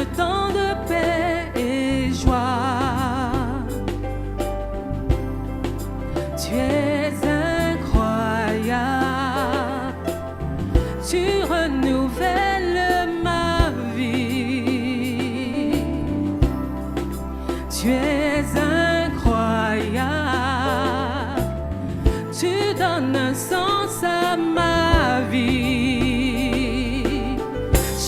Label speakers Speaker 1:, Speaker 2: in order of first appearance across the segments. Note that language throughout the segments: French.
Speaker 1: le temps de paix et joie. Tu es incroyable, tu renouvelles ma vie. Tu es incroyable, tu donnes un sens à ma vie.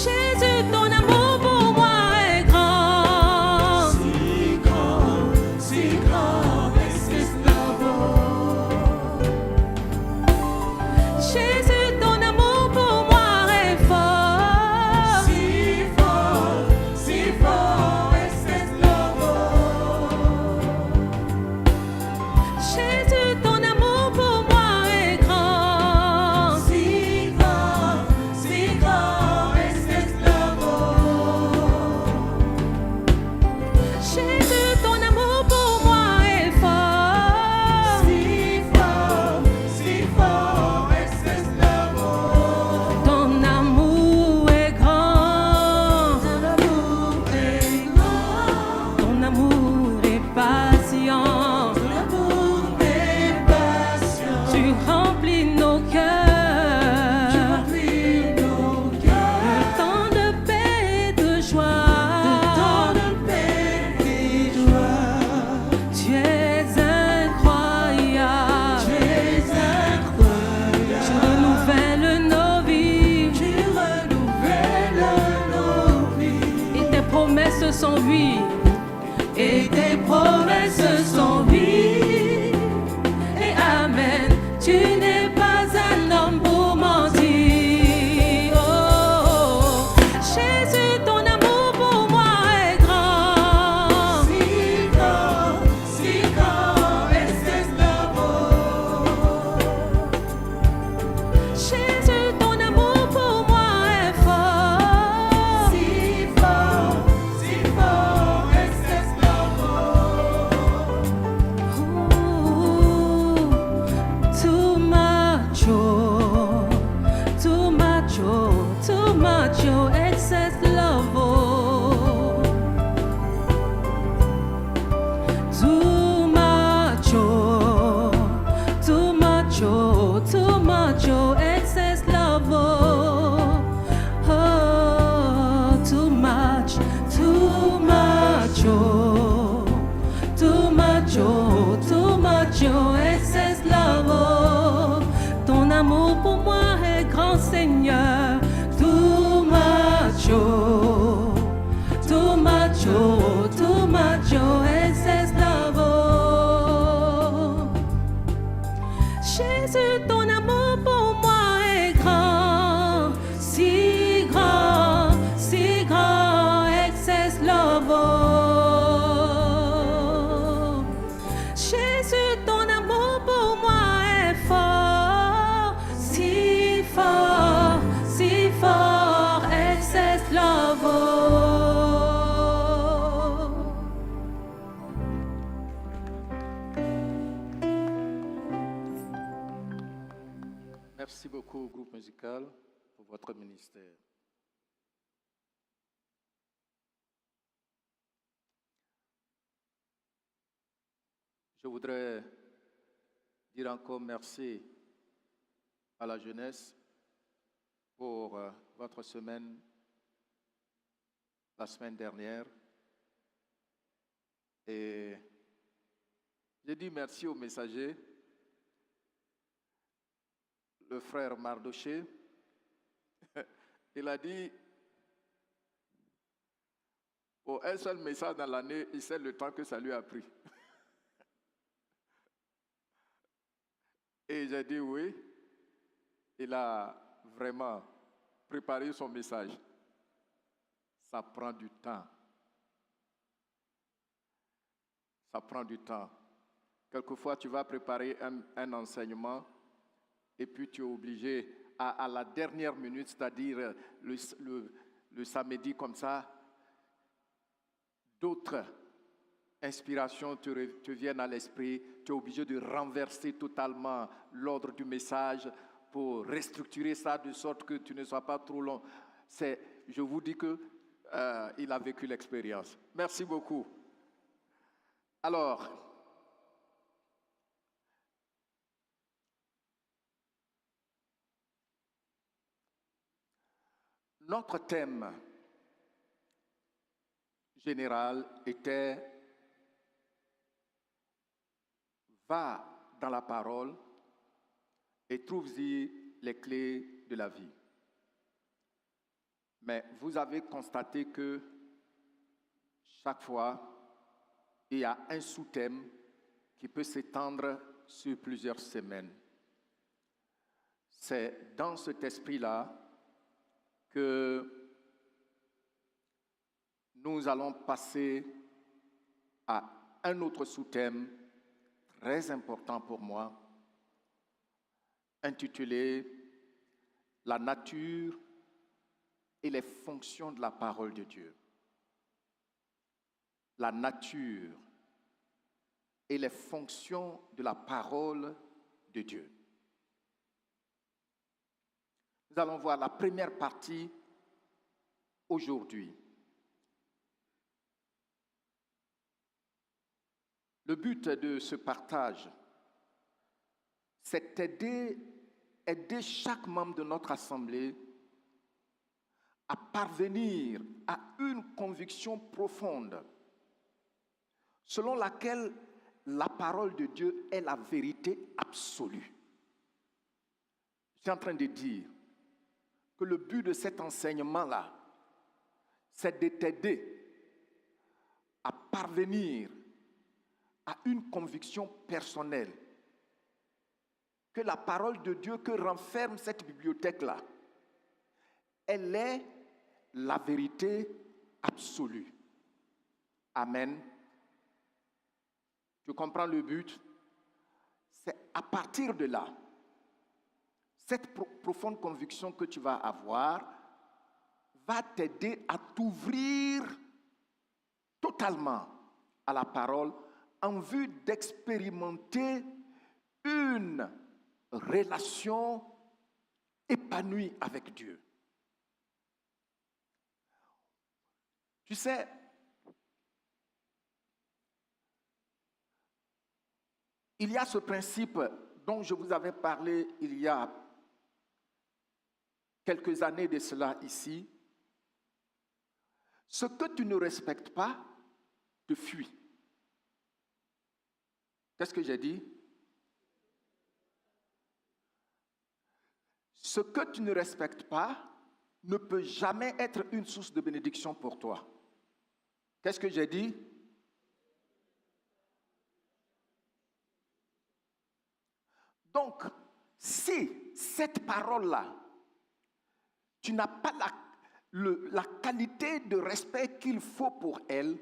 Speaker 1: Jésus, ton amour pour moi est grand.
Speaker 2: Si grand, si grand est ce
Speaker 1: Jésus, ton amour pour moi est fort.
Speaker 2: si fort est ce
Speaker 1: Jésus, ton amour pour moi est grand.
Speaker 2: Si grand est ce
Speaker 1: Jésus, ton amour pour moi est fort.
Speaker 2: Si fort est ce
Speaker 1: Ton amour est grand. Ton amour est patient. Tu remplis nos cœurs. Le temps de paix et de joie. Tu es incroyable. Tu renouvelles nos vies. Et tes promesses sont oui. Et tes promesses sont oui. Et amen. Tu n'es pas un homme pour mentir. Oh, Jésus, ton amour pour moi est grand.
Speaker 2: Si grand est ce
Speaker 1: Jésus, ton amour pour moi est fort.
Speaker 2: Si fort est ce
Speaker 1: Too much, oh, too much, oh, too much, oh, excess love, oh. Too much, oh, too much, oh, too much, oh, excess love, oh. Oh, too much, oh, too much, oh, too much, oh, excess love, oh. Ton amour pour moi est grand, Seigneur. Too much, oh, too much, oh, too much, oh, excess love, oh. Jésus, ton amour pour moi est grand, si grand, excess love, oh. Jésus, ton amour pour moi est fort, si fort, excess love, oh.
Speaker 3: Merci beaucoup au groupe musical pour votre ministère. Je voudrais dire encore merci à la jeunesse pour votre semaine, la semaine dernière. Et je dis merci aux messagers, le frère Mardoché. Il a dit, pour un seul message dans l'année, il sait le temps que ça lui a pris. Et j'ai dit oui, il a vraiment préparé son message. Ça prend du temps. Ça prend du temps. Quelquefois, tu vas préparer un enseignement et puis tu es obligé à la dernière minute, c'est-à-dire le samedi comme ça, d'autres inspirations te viennent à l'esprit. Tu es obligé de renverser totalement l'ordre du message pour restructurer ça de sorte que tu ne sois pas trop long. Je vous dis que Il a vécu l'expérience. Merci beaucoup. Alors, notre thème général était « Va dans la parole et trouve-y les clés de la vie ». Mais vous avez constaté que chaque fois, il y a un sous-thème qui peut s'étendre sur plusieurs semaines. C'est dans cet esprit-là que nous allons passer à un autre sous-thème très important pour moi, intitulé « La nature et les fonctions de la parole de Dieu ». La nature et les fonctions de la parole de Dieu. Nous allons voir la première partie aujourd'hui. Le but de ce partage, c'est aider chaque membre de notre assemblée à parvenir à une conviction profonde selon laquelle la parole de Dieu est la vérité absolue. Je suis en train de dire que le but de cet enseignement-là, c'est de t'aider à parvenir à une conviction personnelle que la parole de Dieu que renferme cette bibliothèque-là, elle est la vérité absolue. Amen. Tu comprends le but? C'est à partir de là, cette profonde conviction que tu vas avoir va t'aider à t'ouvrir totalement à la parole en vue d'expérimenter une relation épanouie avec Dieu. Tu sais, il y a ce principe dont je vous avais parlé il y a quelques années de cela ici. Ce que tu ne respectes pas te fuit. Qu'est-ce que j'ai dit? Ce que tu ne respectes pas ne peut jamais être une source de bénédiction pour toi. Qu'est-ce que j'ai dit? Donc, si cette parole-là, tu n'as pas la qualité de respect qu'il faut pour elle,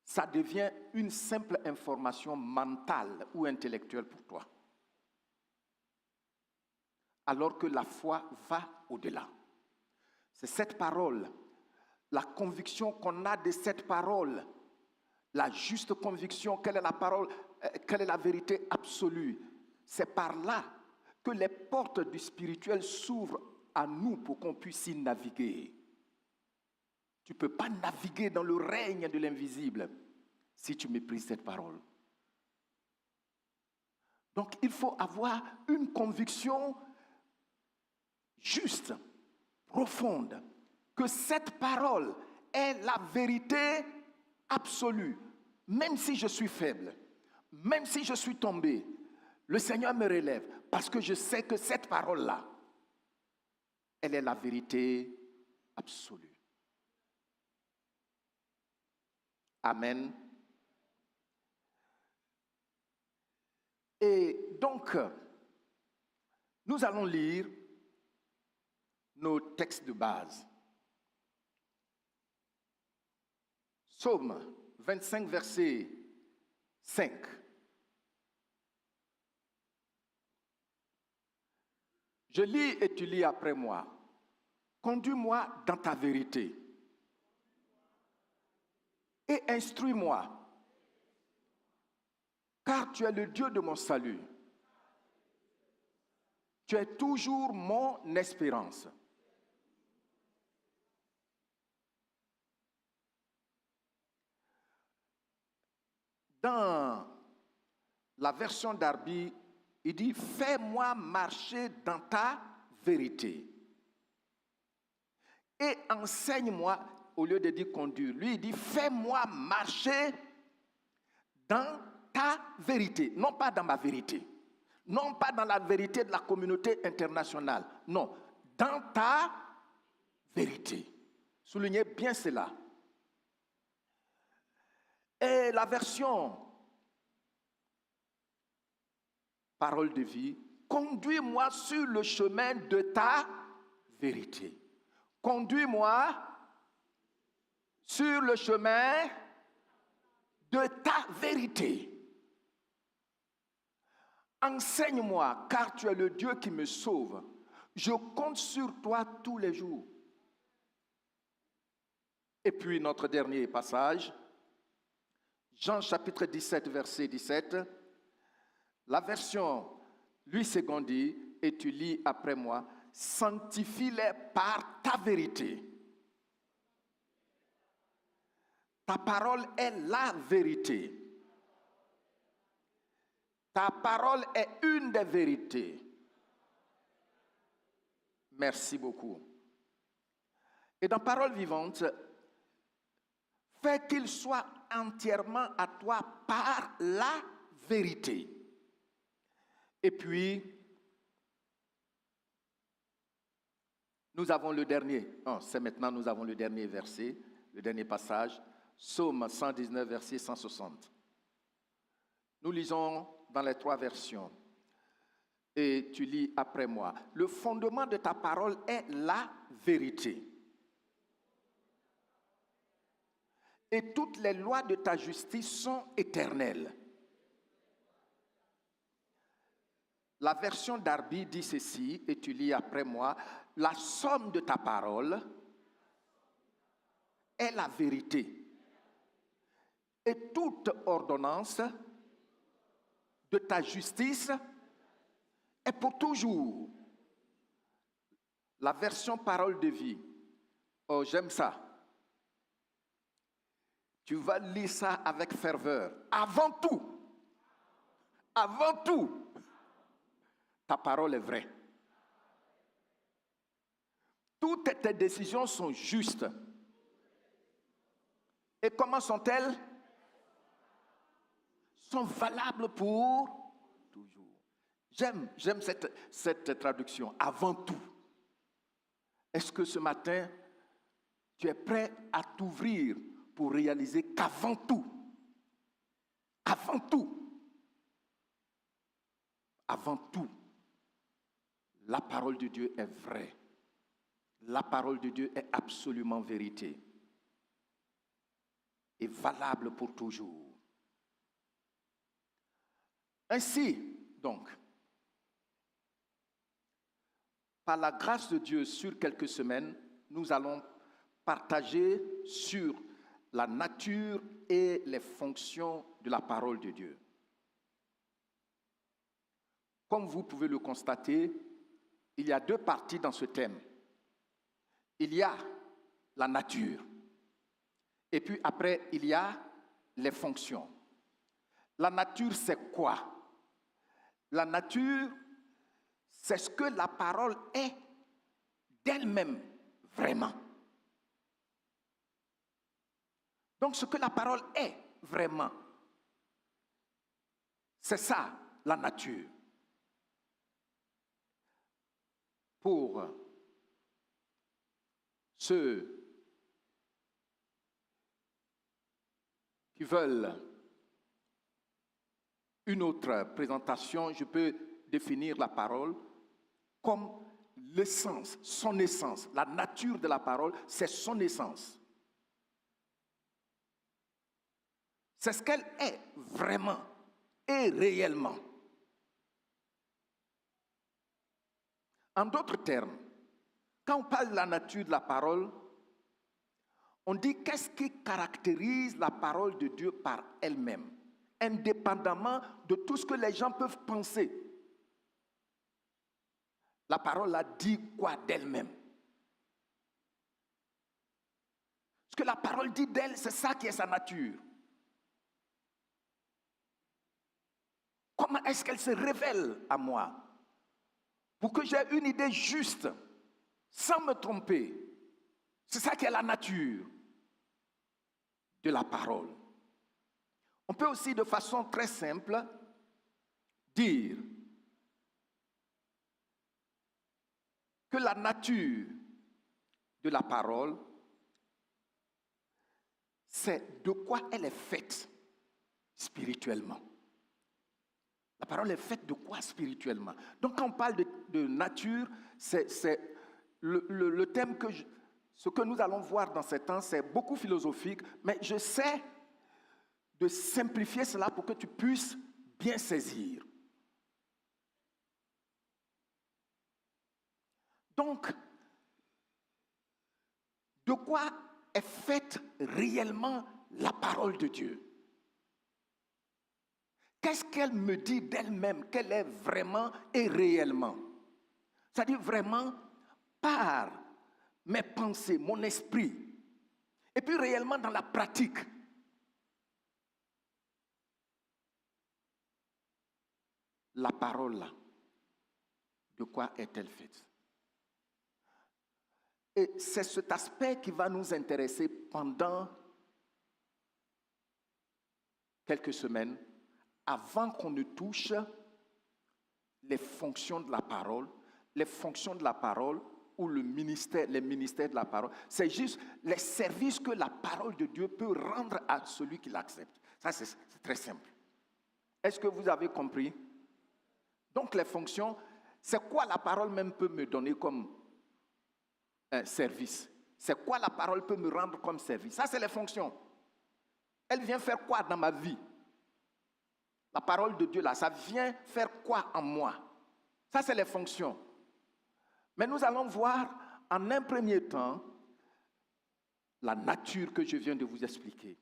Speaker 3: ça devient une simple information mentale ou intellectuelle pour toi. Alors que la foi va au-delà. C'est cette parole, la conviction qu'on a de cette parole, la juste conviction, quelle est la parole, quelle est la vérité absolue. C'est par là que les portes du spirituel s'ouvrent à nous pour qu'on puisse y naviguer. Tu ne peux pas naviguer dans le règne de l'invisible si tu méprises cette parole. Donc il faut avoir une conviction juste, profonde, que cette parole est la vérité absolue. Même si je suis faible, même si je suis tombé, le Seigneur me relève parce que je sais que cette parole-là, elle est la vérité absolue. Amen. Et donc, nous allons lire nos textes de base. Psaume 25, verset 5. Je lis et tu lis après moi. Conduis-moi dans ta vérité et instruis-moi, car tu es le Dieu de mon salut. Tu es toujours mon espérance. Dans la version Darby, il dit « Fais-moi marcher dans ta vérité. Et enseigne-moi », au lieu de dire « conduire », lui il dit « Fais-moi marcher dans ta vérité », non pas dans ma vérité, non pas dans la vérité de la communauté internationale, non, dans ta vérité. Soulignez bien cela. Et la version Parole de vie, conduis-moi sur le chemin de ta vérité. Conduis-moi sur le chemin de ta vérité. Enseigne-moi, car tu es le Dieu qui me sauve. Je compte sur toi tous les jours. Et puis notre dernier passage, Jean chapitre 17, verset 17. La version Louis II dit, et tu lis après moi, sanctifie-les par ta vérité. Ta parole est la vérité. Ta parole est une des vérités. Merci beaucoup. Et dans Parole vivante, fais qu'il soit entièrement à toi par la vérité. Et puis, nous avons le dernier, c'est maintenant nous avons le dernier verset, le dernier passage, Psaume 119, verset 160. Nous lisons dans les 3 versions, et tu lis après moi. Le fondement de ta parole est la vérité. Et toutes les lois de ta justice sont éternelles. La version Darby dit ceci, et tu lis après moi, la somme de ta parole est la vérité. Et toute ordonnance de ta justice est pour toujours. La version Parole de vie, oh j'aime ça. Tu vas lire ça avec ferveur. Avant tout, ta parole est vraie. Toutes tes décisions sont justes. Et comment sont-elles? Sont valables pour toujours. J'aime cette traduction. Avant tout. Est-ce que ce matin, tu es prêt à t'ouvrir pour réaliser qu'avant tout, la parole de Dieu est vraie. La parole de Dieu est absolument vérité et valable pour toujours. Ainsi, donc, par la grâce de Dieu, sur quelques semaines, nous allons partager sur la nature et les fonctions de la parole de Dieu. Comme vous pouvez le constater, il y a 2 parties dans ce thème. Il y a la nature. Et puis après, il y a les fonctions. La nature, c'est quoi? La nature, c'est ce que la parole est d'elle-même, vraiment. Donc, ce que la parole est vraiment, c'est ça, la nature. Pour ceux qui veulent une autre présentation, je peux définir la parole comme l'essence, son essence. La nature de la parole, c'est son essence. C'est ce qu'elle est vraiment et réellement. En d'autres termes, quand on parle de la nature de la parole, on dit qu'est-ce qui caractérise la parole de Dieu par elle-même, indépendamment de tout ce que les gens peuvent penser. La parole a dit quoi d'elle-même? Ce que la parole dit d'elle, c'est ça qui est sa nature. Comment est-ce qu'elle se révèle à moi? Pour que j'ai une idée juste, sans me tromper. C'est ça qui est la nature de la parole. On peut aussi de façon très simple dire que la nature de la parole, c'est de quoi elle est faite spirituellement. La parole est faite de quoi spirituellement? Donc quand on parle de nature, c'est le thème ce que nous allons voir dans ces temps, c'est beaucoup philosophique, mais j'essaie de simplifier cela pour que tu puisses bien saisir. Donc, de quoi est faite réellement la parole de Dieu? Qu'est-ce qu'elle me dit d'elle-même, qu'elle est vraiment et réellement? C'est-à-dire vraiment par mes pensées, mon esprit, et puis réellement dans la pratique. La parole là, de quoi est-elle faite? Et c'est cet aspect qui va nous intéresser pendant quelques semaines, avant qu'on ne touche les fonctions de la parole, ou les ministères de la parole. C'est juste les services que la parole de Dieu peut rendre à celui qui l'accepte. Ça, c'est très simple. Est-ce que vous avez compris? Donc, les fonctions, c'est quoi la parole même peut me donner comme service? C'est quoi la parole peut me rendre comme service? Ça, c'est les fonctions. Elle vient faire quoi dans ma vie? La parole de Dieu, là, ça vient faire quoi en moi? Ça, c'est les fonctions. Mais nous allons voir en un premier temps la nature que je viens de vous expliquer.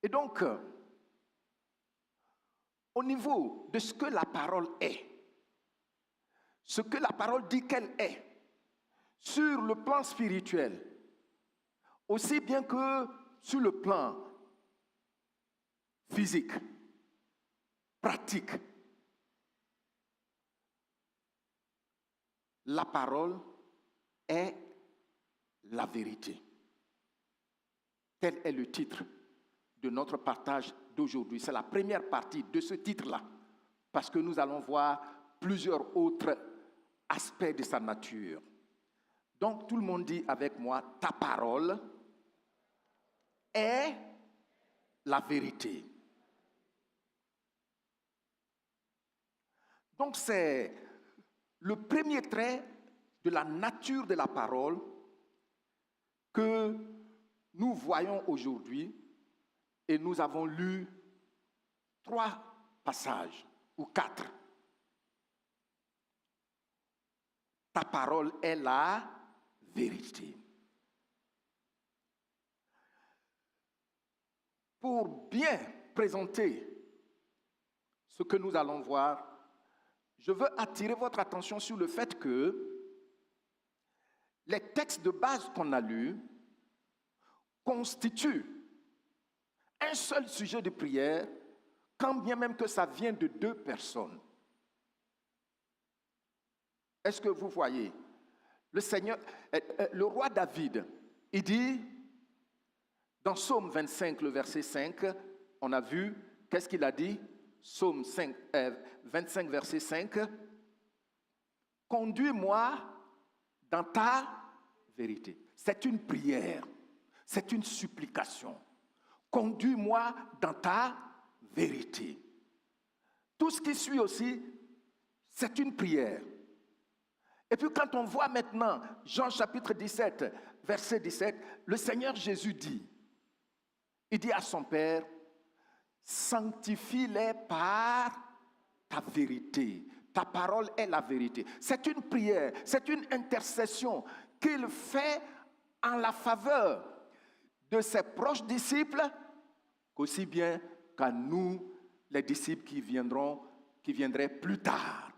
Speaker 3: Et donc, au niveau de ce que la parole est, ce que la parole dit qu'elle est, sur le plan spirituel, aussi bien que sur le plan physique, pratique, la parole est la vérité. Tel est le titre de notre partage d'aujourd'hui. C'est la première partie de ce titre-là, parce que nous allons voir plusieurs autres aspects de sa nature. Donc, tout le monde dit avec moi, ta parole est la vérité. Donc, c'est le premier trait de la nature de la parole que nous voyons aujourd'hui, et nous avons lu 3 passages ou 4. Ta parole est la vérité. Pour bien présenter ce que nous allons voir, je veux attirer votre attention sur le fait que les textes de base qu'on a lus constituent un seul sujet de prière, quand bien même que ça vient de 2 personnes. Est-ce que vous voyez? Le roi David, il dit, dans Psaume 25, le verset 5, on a vu, qu'est-ce qu'il a dit? Psaume 25, verset 5, « Conduis-moi dans ta vérité. » C'est une prière, c'est une supplication. Conduis-moi dans ta vérité. Tout ce qui suit aussi, c'est une prière. Et puis quand on voit maintenant Jean chapitre 17, verset 17, le Seigneur Jésus dit, il dit à son Père, sanctifie-les par ta vérité. Ta parole est la vérité. C'est une prière, c'est une intercession qu'il fait en la faveur de ses proches disciples, qu'aussi bien qu'à nous, les disciples qui viendraient plus tard.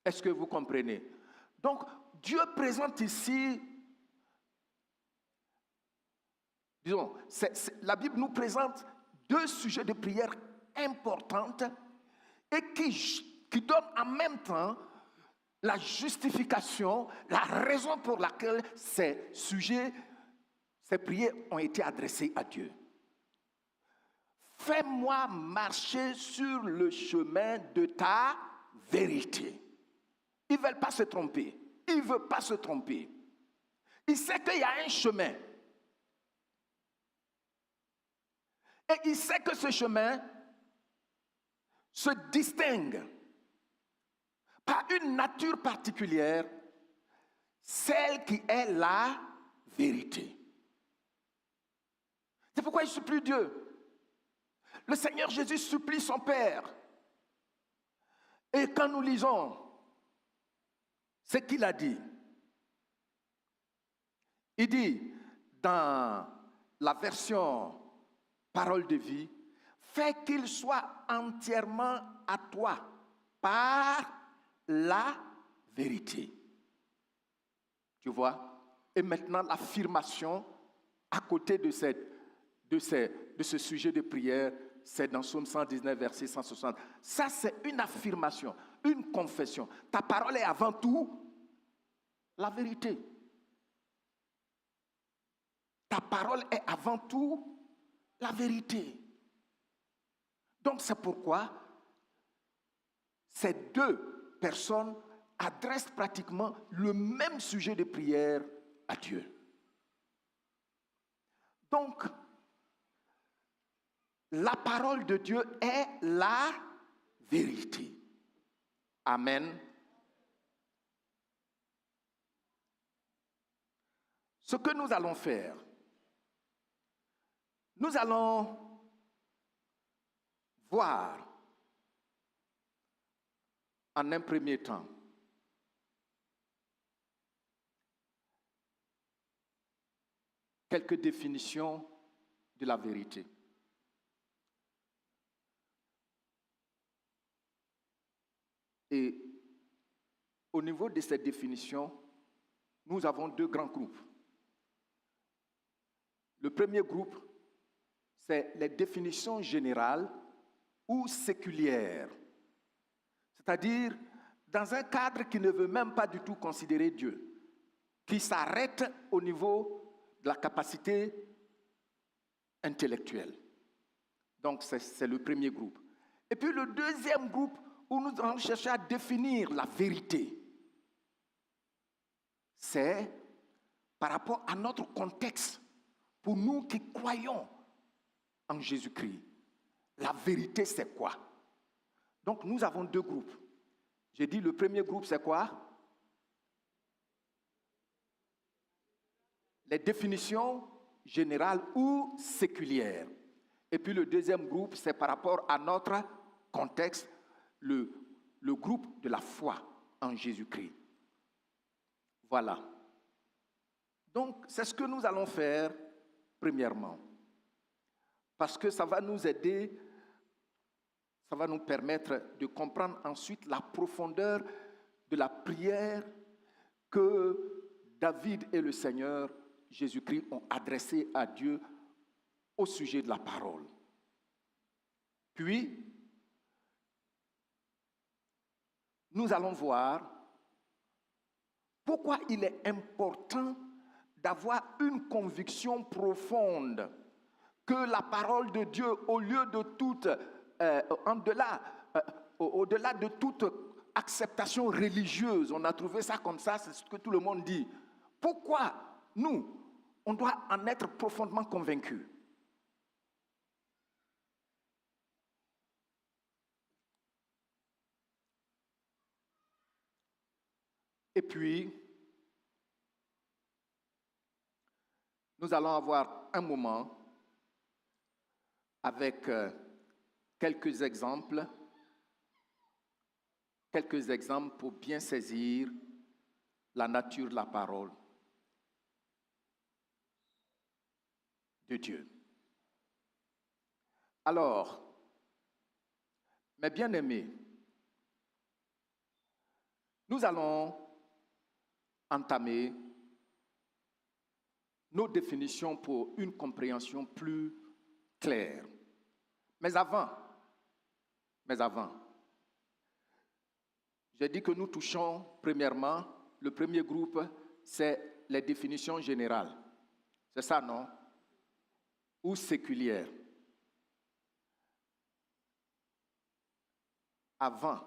Speaker 3: Est-ce que vous comprenez? Donc, Dieu présente ici disons, la Bible nous présente deux sujets de prière importantes et qui donnent en même temps la justification, la raison pour laquelle ces prières ont été adressées à Dieu. Fais-moi marcher sur le chemin de ta vérité. Ils ne veulent pas se tromper. Il ne veut pas se tromper. Il sait qu'il y a un chemin. Et il sait que ce chemin se distingue par une nature particulière, celle qui est la vérité. C'est pourquoi il supplie Dieu. Le Seigneur Jésus supplie son Père. Et quand nous lisons ce qu'il a dit, il dit dans la version Parole de vie, fais qu'il soit entièrement à toi par la vérité. Tu vois? Et maintenant l'affirmation à côté de ce sujet de prière, c'est dans Psaume 119, verset 160. Ça, c'est une affirmation, une confession. Ta parole est avant tout la vérité. Ta parole est avant tout la vérité. Donc, c'est pourquoi ces deux personnes adressent pratiquement le même sujet de prière à Dieu. Donc, la parole de Dieu est la vérité. Amen. Ce que nous allons faire, nous allons voir en un premier temps quelques définitions de la vérité. Et au niveau de cette définition, nous avons deux grands groupes. Le premier groupe, c'est les définitions générales ou séculières. C'est-à-dire dans un cadre qui ne veut même pas du tout considérer Dieu, qui s'arrête au niveau de la capacité intellectuelle. Donc c'est le premier groupe. Et puis le deuxième groupe où nous allons chercher à définir la vérité, c'est par rapport à notre contexte, pour nous qui croyons en Jésus-Christ. La vérité, c'est quoi? Donc nous avons deux groupes. J'ai dit le premier groupe, c'est quoi? Les définitions générales ou séculières. Et puis le deuxième groupe, c'est par rapport à notre contexte, le groupe de la foi en Jésus-Christ. Voilà. Donc, c'est ce que nous allons faire premièrement. Parce que ça va nous aider, ça va nous permettre de comprendre ensuite la profondeur de la prière que David et le Seigneur Jésus-Christ ont adressée à Dieu au sujet de la parole. Puis, nous allons voir pourquoi il est important d'avoir une conviction profonde que la parole de Dieu, au-delà de toute acceptation religieuse, on a trouvé ça comme ça, c'est ce que tout le monde dit. Pourquoi nous, on doit en être profondément convaincus? Et puis, nous allons avoir un moment avec quelques exemples pour bien saisir la nature de la parole de Dieu. Alors, mes bien-aimés, nous allons entamer nos définitions pour une compréhension plus claire. Mais avant, j'ai dit que nous touchons premièrement, le premier groupe, c'est les définitions générales. C'est ça, non? Ou séculières. Avant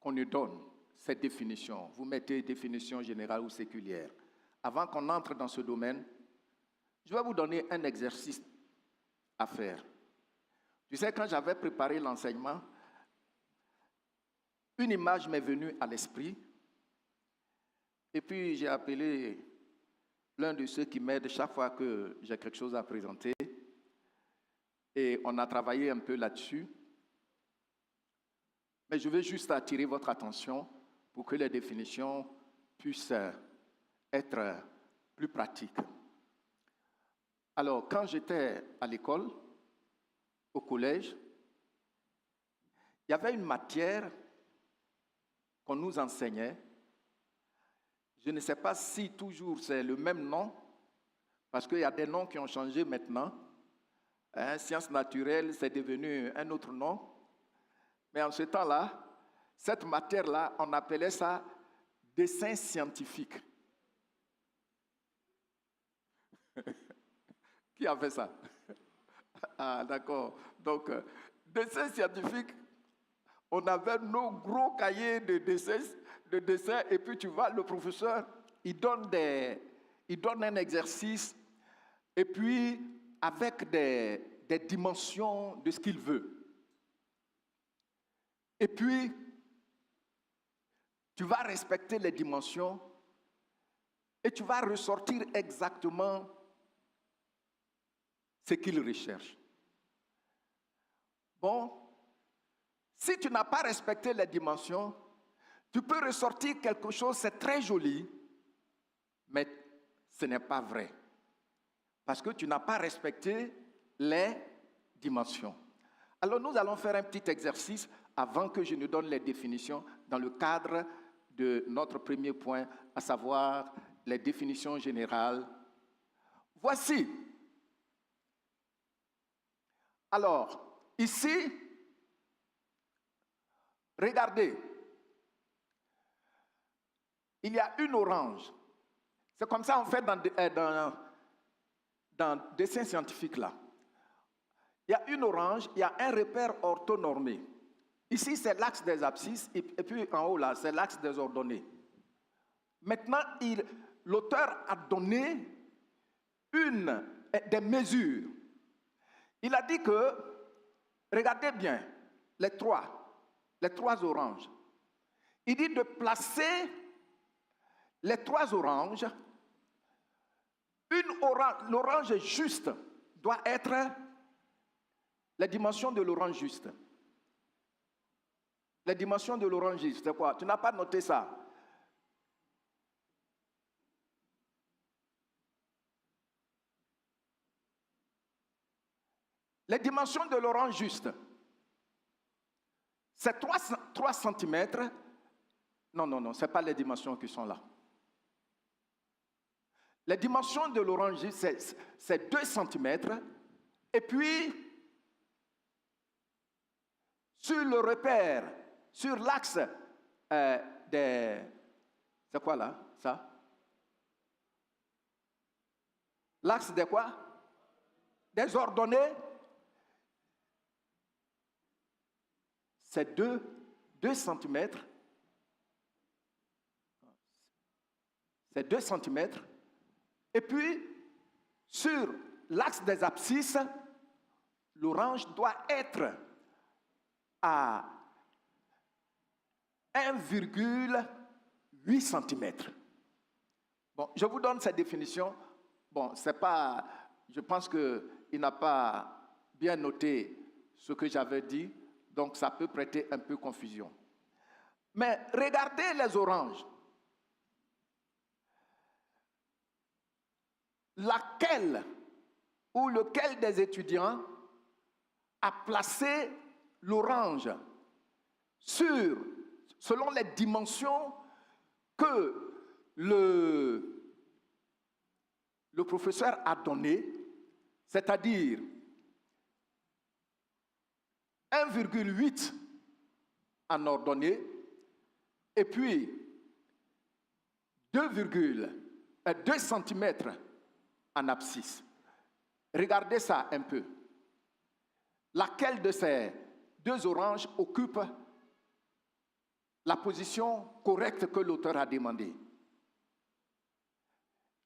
Speaker 3: qu'on nous donne cette définition, vous mettez définition générale ou séculière. Avant qu'on entre dans ce domaine, je vais vous donner un exercice à faire. Tu sais, quand j'avais préparé l'enseignement, une image m'est venue à l'esprit et puis j'ai appelé l'un de ceux qui m'aident chaque fois que j'ai quelque chose à présenter et on a travaillé un peu là-dessus. Mais je veux juste attirer votre attention pour que les définitions puissent être plus pratiques. Alors, quand j'étais à l'école, au collège, il y avait une matière qu'on nous enseignait. Je ne sais pas si toujours c'est le même nom, parce qu'il y a des noms qui ont changé maintenant. Sciences naturelles, c'est devenu un autre nom. Mais en ce temps-là, cette matière-là, on appelait ça dessin scientifique. Qui a fait ça? Ah, d'accord. Donc, dessin scientifique, on avait nos gros cahiers de dessin, et puis tu vois, le professeur, il donne un exercice, et puis avec des dimensions de ce qu'il veut. Et puis, tu vas respecter les dimensions et tu vas ressortir exactement ce qu'il recherche. Bon, si tu n'as pas respecté les dimensions, tu peux ressortir quelque chose, c'est très joli, mais ce n'est pas vrai. Parce que tu n'as pas respecté les dimensions. Alors nous allons faire un petit exercice avant que je nous donne les définitions dans le cadre de notre premier point, à savoir les définitions générales. Voici. Alors, ici, regardez. Il y a une orange. C'est comme ça on fait dans le dessin scientifique là. Il y a une orange, il y a un repère orthonormé. Ici, c'est l'axe des abscisses, et puis en haut, là, c'est l'axe des ordonnées. Maintenant, l'auteur a donné des mesures. Il a dit que, regardez bien, les trois oranges. Il dit de placer les trois oranges. L'orange juste doit être la dimension de l'orange juste. Les dimensions de l'orange juste, c'est quoi? Tu n'as pas noté ça. Les dimensions de l'orange juste, c'est 3 cm. Non, ce n'est pas les dimensions qui sont là. Les dimensions de l'orange juste, c'est 2 cm. Et puis, sur le repère, sur l'axe des... C'est quoi là, ça? L'axe de quoi? Des ordonnées. C'est 2 cm. C'est 2 cm. Et puis, sur l'axe des abscisses, l'orange doit être à 1,8 cm. Bon, je vous donne cette définition. Bon, c'est pas... Je pense qu'il n'a pas bien noté ce que j'avais dit, donc ça peut prêter un peu confusion. Mais regardez les oranges. Laquelle ou lequel des étudiants a placé l'orange selon les dimensions que le professeur a donné, c'est-à-dire 1,8 en ordonnée, et puis 2 cm en abscisse. Regardez ça un peu. Laquelle de ces deux oranges occupe la position correcte que l'auteur a demandé?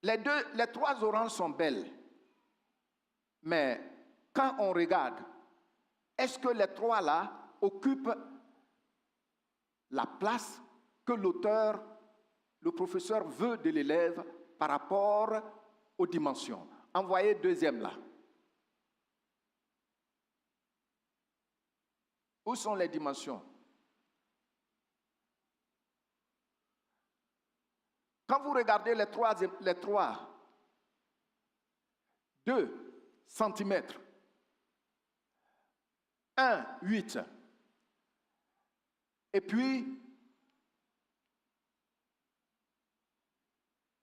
Speaker 3: Les trois oranges sont belles, mais quand on regarde, est-ce que les trois là occupent la place que l'auteur, le professeur veut de l'élève par rapport aux dimensions? Envoyez deuxième là. Où sont les dimensions? Quand vous regardez les trois 2 cm, 1, 8, et puis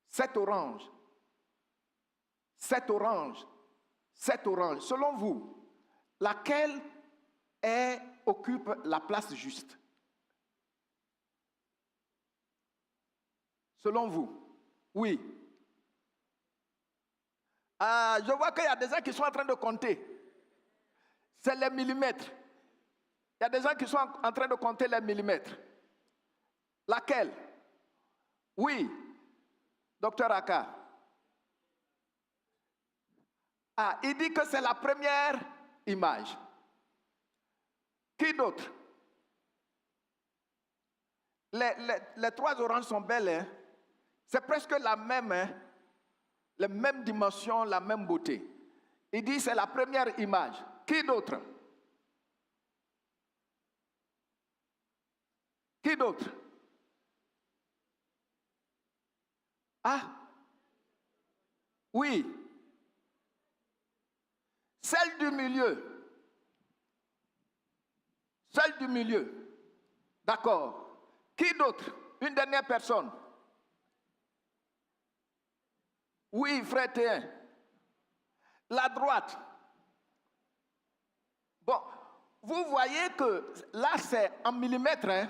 Speaker 3: cette orange, selon vous, laquelle occupe la place juste? Selon vous, oui. Je vois qu'il y a des gens qui sont en train de compter. C'est les millimètres. Il y a des gens qui sont en train de compter les millimètres. Laquelle? Oui. Docteur Aka. Il dit que c'est la première image. Qui d'autre? Les trois oranges sont belles, hein? C'est presque la même, hein? Les mêmes dimensions, la même beauté. Il dit c'est la première image. Qui d'autre? Qui d'autre? Oui. Celle du milieu. Celle du milieu. D'accord. Qui d'autre? Une dernière personne. Oui, frère Théen. La droite. Bon, vous voyez que là c'est en millimètres, hein?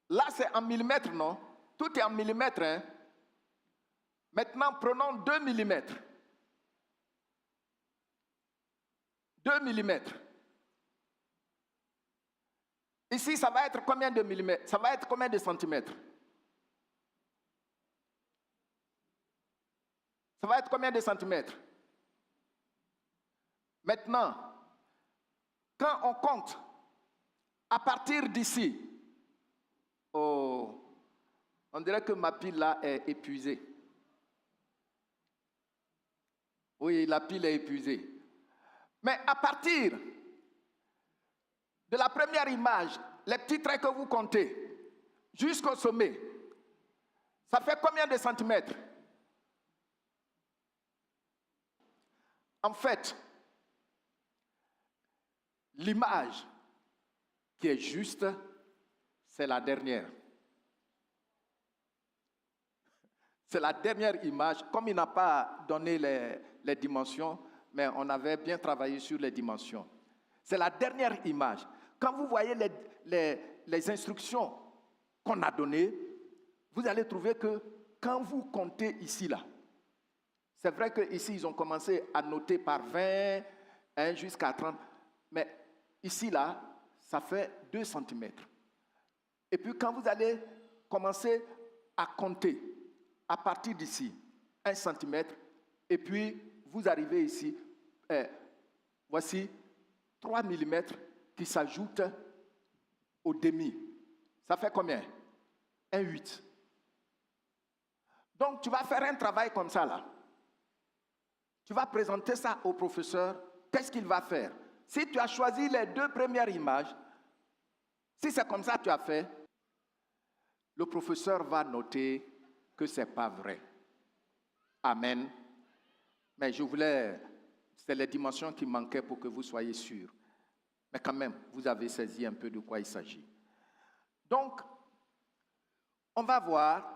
Speaker 3: Là c'est en millimètres, non? Tout est en millimètres, hein? Maintenant, prenons 2 millimètres. 2 millimètres. Ici, ça va être combien de millimètres? Ça va être combien de centimètres? Ça va être combien de centimètres? Maintenant, quand on compte à partir d'ici, on dirait que ma pile là est épuisée. Oui, la pile est épuisée. Mais à partir de la première image, les petits traits que vous comptez, jusqu'au sommet, ça fait combien de centimètres? En fait, l'image qui est juste, c'est la dernière. C'est la dernière image. Comme il n'a pas donné les dimensions, mais on avait bien travaillé sur les dimensions. C'est la dernière image. Quand vous voyez les instructions qu'on a données, vous allez trouver que quand vous comptez ici, là, c'est vrai qu'ici, ils ont commencé à noter par 20 jusqu'à 30, mais ici, là, ça fait 2 cm. Et puis, quand vous allez commencer à compter à partir d'ici, 1 cm, et puis vous arrivez ici, voici 3 mm qui s'ajoutent au demi. Ça fait combien? 1,8. Donc, tu vas faire un travail comme ça, là. Tu vas présenter ça au professeur. Qu'est-ce qu'il va faire? Si tu as choisi les 2 premières images, si c'est comme ça que tu as fait, le professeur va noter que ce n'est pas vrai. Amen. Mais c'est les dimensions qui manquaient pour que vous soyez sûrs. Mais quand même, vous avez saisi un peu de quoi il s'agit. Donc, on va voir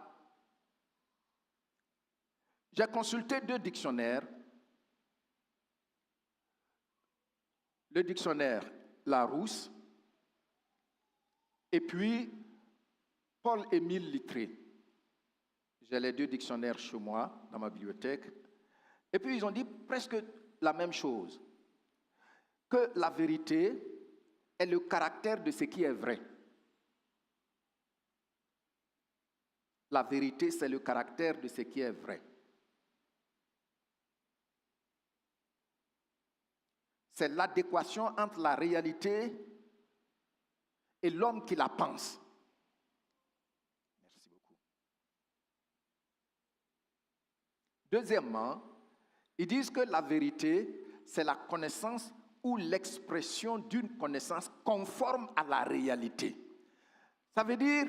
Speaker 3: J'ai consulté 2 dictionnaires. Le dictionnaire Larousse et puis Paul-Émile Littré. J'ai les 2 dictionnaires chez moi, dans ma bibliothèque. Et puis ils ont dit presque la même chose. Que la vérité est le caractère de ce qui est vrai. La vérité, c'est le caractère de ce qui est vrai. C'est l'adéquation entre la réalité et l'homme qui la pense. Merci beaucoup. Deuxièmement, ils disent que la vérité, c'est la connaissance ou l'expression d'une connaissance conforme à la réalité. Ça veut dire,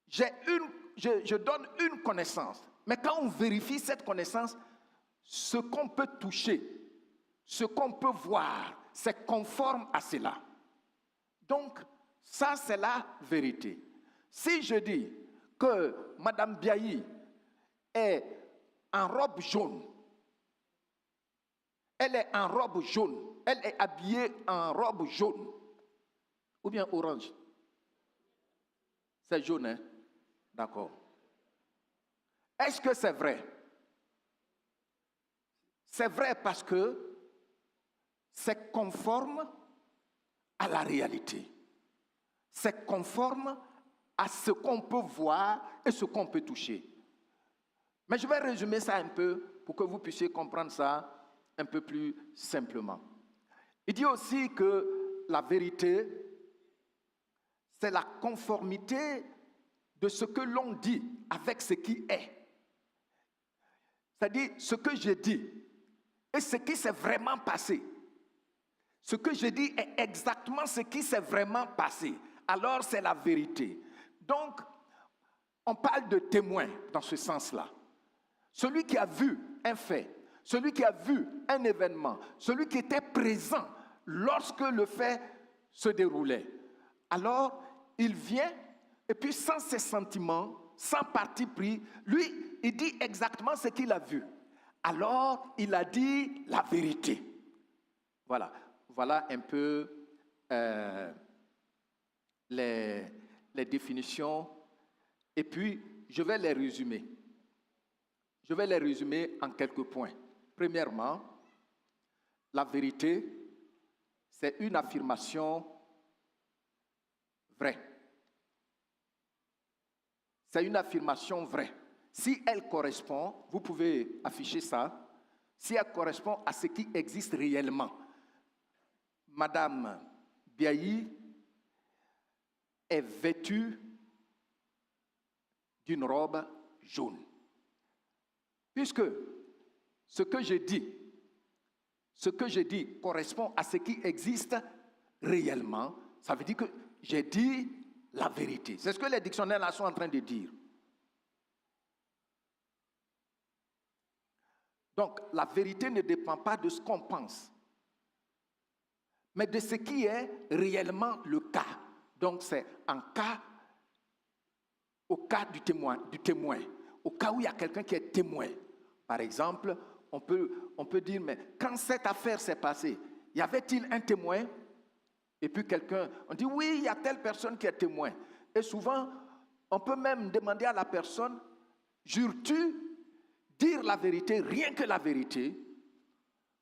Speaker 3: je donne une connaissance, mais quand on vérifie cette connaissance, ce qu'on peut toucher, ce qu'on peut voir, c'est conforme à cela. Donc, ça, c'est la vérité. Si je dis que Madame Biayi est en robe jaune, elle est en robe jaune, elle est habillée en robe jaune, ou bien orange. C'est jaune, hein? D'accord. Est-ce que c'est vrai? C'est vrai parce que c'est conforme à la réalité. C'est conforme à ce qu'on peut voir et ce qu'on peut toucher. Mais je vais résumer ça un peu pour que vous puissiez comprendre ça un peu plus simplement. Il dit aussi que la vérité, c'est la conformité de ce que l'on dit avec ce qui est. C'est-à-dire ce que je dis et ce qui s'est vraiment passé. Ce que je dis est exactement ce qui s'est vraiment passé. Alors c'est la vérité. Donc, on parle de témoin dans ce sens-là. Celui qui a vu un fait, celui qui a vu un événement, celui qui était présent lorsque le fait se déroulait. Alors, il vient et puis sans ses sentiments, sans parti pris, lui, il dit exactement ce qu'il a vu. Alors, il a dit la vérité. Voilà. Voilà un peu les définitions. Et puis, je vais les résumer. Je vais les résumer en quelques points. Premièrement, la vérité, c'est une affirmation vraie. C'est une affirmation vraie. Si elle correspond, vous pouvez afficher ça, si elle correspond à ce qui existe réellement. Madame Biayi est vêtue d'une robe jaune. Puisque ce que je dis correspond à ce qui existe réellement, ça veut dire que j'ai dit la vérité. C'est ce que les dictionnaires là sont en train de dire. Donc, la vérité ne dépend pas de ce qu'on pense, mais de ce qui est réellement le cas. Donc, c'est au cas du témoin, au cas où il y a quelqu'un qui est témoin. Par exemple, on peut dire, mais quand cette affaire s'est passée, y avait-il un témoin? Et puis quelqu'un, on dit, oui, il y a telle personne qui est témoin. Et souvent, on peut même demander à la personne, jures-tu dire la vérité, rien que la vérité?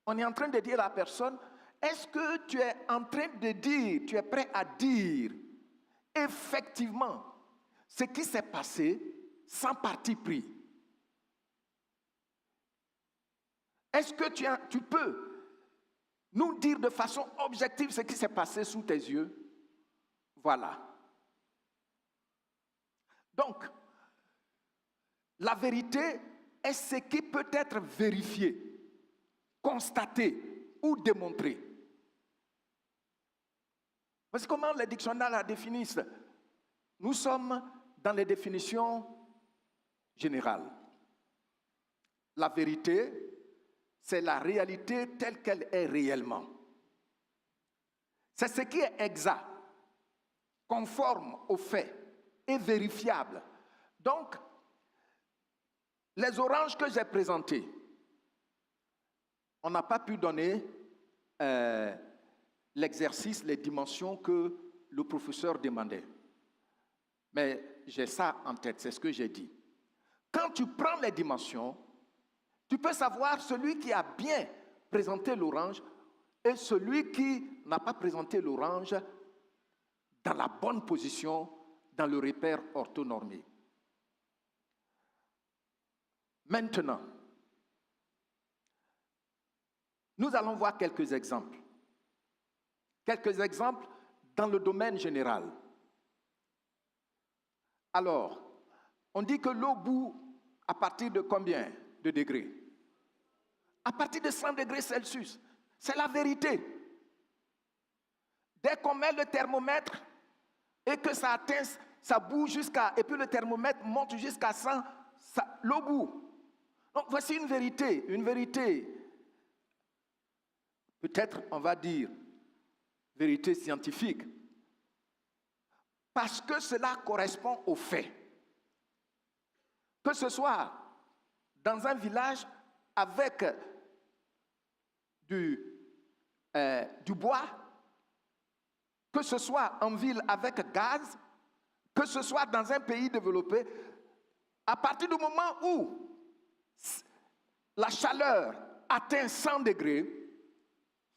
Speaker 3: On est en train de dire à la personne, est-ce que tu es en train de dire, tu es prêt à dire effectivement ce qui s'est passé sans parti pris? Est-ce que tu peux nous dire de façon objective ce qui s'est passé sous tes yeux? Voilà. Donc, la vérité est ce qui peut être vérifié, constaté ou démontré. Voici comment les dictionnaires la définissent. Nous sommes dans les définitions générales. La vérité, c'est la réalité telle qu'elle est réellement. C'est ce qui est exact, conforme aux faits et vérifiable. Donc, Les oranges que j'ai présentés, on n'a pas pu donner l'exercice, les dimensions que le professeur demandait. Mais j'ai ça en tête, c'est ce que j'ai dit. Quand tu prends les dimensions, tu peux savoir celui qui a bien présenté l'orange et celui qui n'a pas présenté l'orange dans la bonne position dans le repère orthonormé. Maintenant, nous allons voir quelques exemples. Quelques exemples dans le domaine général. Alors, on dit que l'eau bout à partir de combien de degrés? À partir de 100 degrés Celsius. C'est la vérité. Dès qu'on met le thermomètre et que ça atteint, ça bout jusqu'à, et puis le thermomètre monte jusqu'à 100, l'eau bout. Donc voici une vérité, peut-être on va dire vérité scientifique, parce que cela correspond aux faits. Que ce soit dans un village avec du bois, que ce soit en ville avec gaz, que ce soit dans un pays développé, à partir du moment où la chaleur atteint 100 degrés,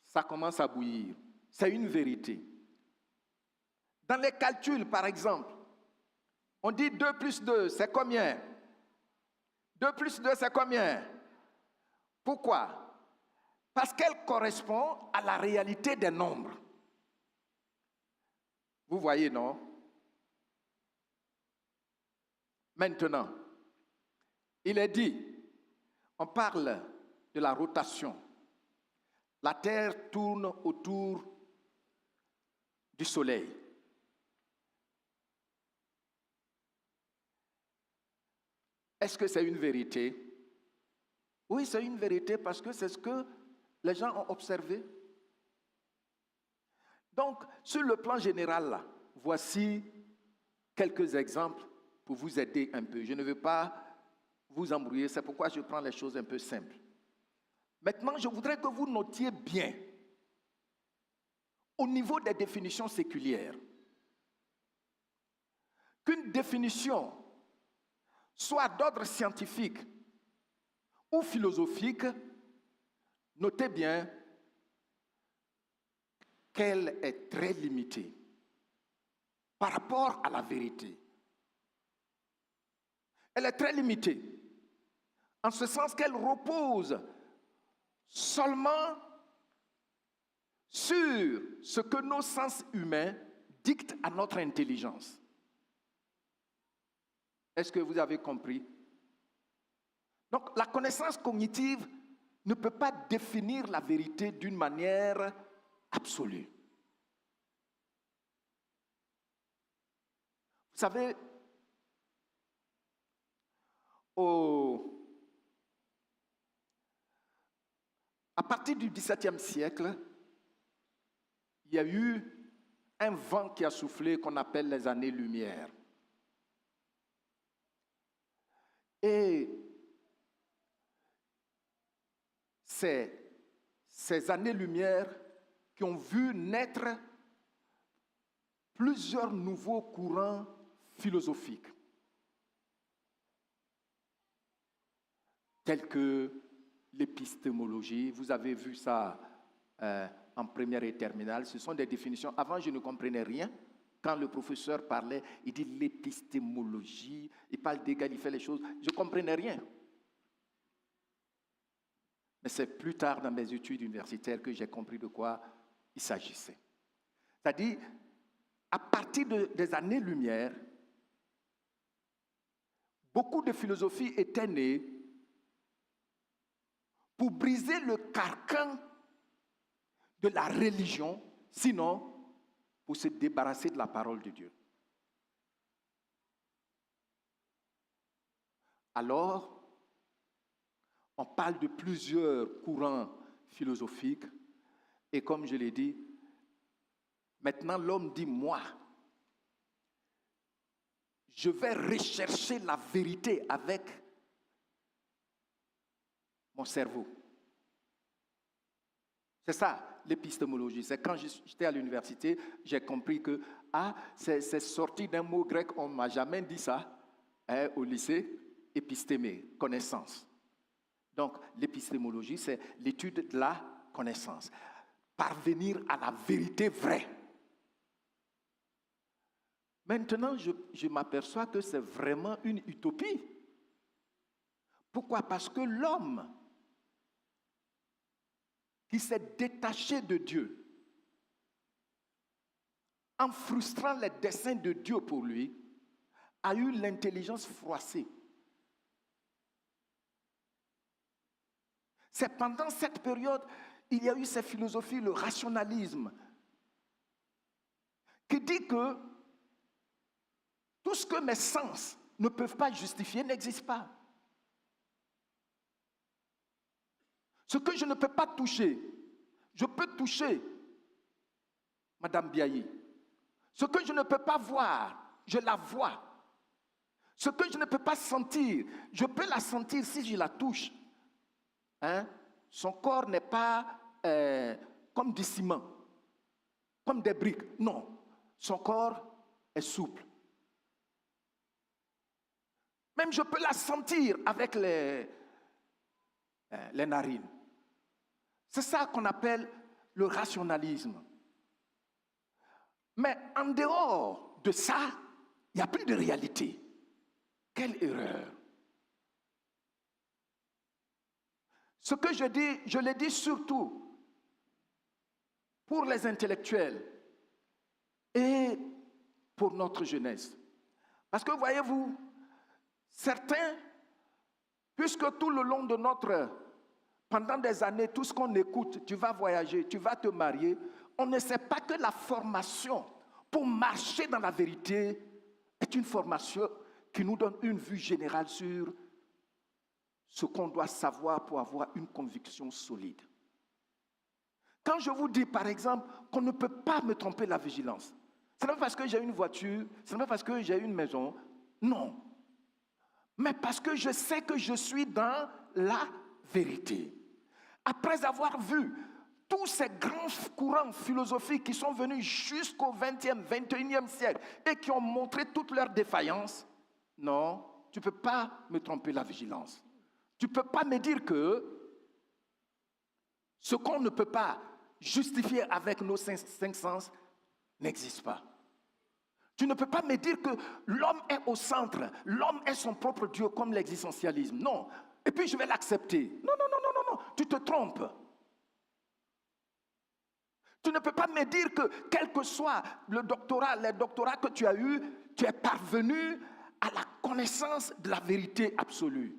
Speaker 3: ça commence à bouillir. C'est une vérité. Dans les calculs, par exemple, on dit 2 plus 2, c'est combien? 2 plus 2, c'est combien? Pourquoi? Parce qu'elle correspond à la réalité des nombres. Vous voyez, non? Maintenant, il est dit, on parle de la rotation. La Terre tourne autour du Soleil. Est-ce que c'est une vérité? Oui, c'est une vérité parce que c'est ce que les gens ont observé. Donc, sur le plan général, là, voici quelques exemples pour vous aider un peu. Je ne veux pas vous embrouiller, c'est pourquoi je prends les choses un peu simples. Maintenant, je voudrais que vous notiez bien, au niveau des définitions séculières, qu'une définition soit d'ordre scientifique ou philosophique, notez bien qu'elle est très limitée par rapport à la vérité. Elle est très limitée, en ce sens qu'elle repose seulement sur ce que nos sens humains dictent à notre intelligence. Est-ce que vous avez compris? Donc, la connaissance cognitive ne peut pas définir la vérité d'une manière absolue. Vous savez, à partir du XVIIe siècle, il y a eu un vent qui a soufflé qu'on appelle les années-lumière. Et ces années-lumière qui ont vu naître plusieurs nouveaux courants philosophiques, tels que l'épistémologie. Vous avez vu ça en première et terminale. Ce sont des définitions. Avant, je ne comprenais rien. Quand le professeur parlait, il dit l'épistémologie, il parle d'égal, il fait les choses. Je ne comprenais rien. Mais c'est plus tard dans mes études universitaires que j'ai compris de quoi il s'agissait. C'est-à-dire, à partir des années-lumière, beaucoup de philosophies étaient nées pour briser le carcan de la religion, sinon pour se débarrasser de la parole de Dieu. Alors, on parle de plusieurs courants philosophiques et comme je l'ai dit, maintenant l'homme dit, moi, je vais rechercher la vérité avec mon cerveau. C'est ça, l'épistémologie. C'est quand j'étais à l'université, j'ai compris que c'est sorti d'un mot grec, on ne m'a jamais dit ça, au lycée, épistémé, connaissance. Donc, l'épistémologie, c'est l'étude de la connaissance. Parvenir à la vérité vraie. Maintenant, je m'aperçois que c'est vraiment une utopie. Pourquoi? Parce que l'homme qui s'est détaché de Dieu, en frustrant les desseins de Dieu pour lui, a eu l'intelligence froissée. C'est pendant cette période, il y a eu cette philosophie, le rationalisme, qui dit que tout ce que mes sens ne peuvent pas justifier n'existe pas. Ce que je ne peux pas toucher, je peux toucher Madame Biayi. Ce que je ne peux pas voir, je la vois. Ce que je ne peux pas sentir, je peux la sentir si je la touche. Son corps n'est pas comme du ciment, comme des briques. Non, son corps est souple. Même je peux la sentir avec les narines. C'est ça qu'on appelle le rationalisme. Mais en dehors de ça, il n'y a plus de réalité. Quelle erreur! Ce que je dis, je le dis surtout pour les intellectuels et pour notre jeunesse. Parce que voyez-vous, certains, puisque tout le long de pendant des années, tout ce qu'on écoute, tu vas voyager, tu vas te marier, on ne sait pas que la formation pour marcher dans la vérité est une formation qui nous donne une vue générale sur ce qu'on doit savoir pour avoir une conviction solide. Quand je vous dis, par exemple, qu'on ne peut pas me tromper la vigilance, ce n'est pas parce que j'ai une voiture, ce n'est pas parce que j'ai une maison, non. Mais parce que je sais que je suis dans la vérité. Après avoir vu tous ces grands courants philosophiques qui sont venus jusqu'au 20e, 21e siècle et qui ont montré toute leur défaillance, non, tu ne peux pas me tromper la vigilance. Tu ne peux pas me dire que ce qu'on ne peut pas justifier avec nos cinq sens n'existe pas. Tu ne peux pas me dire que l'homme est au centre, l'homme est son propre Dieu comme l'existentialisme. Non. Et puis je vais l'accepter. Non, non, non, non, non, non. Tu te trompes. Tu ne peux pas me dire que quel que soit les doctorats que tu as eus, tu es parvenu à la connaissance de la vérité absolue.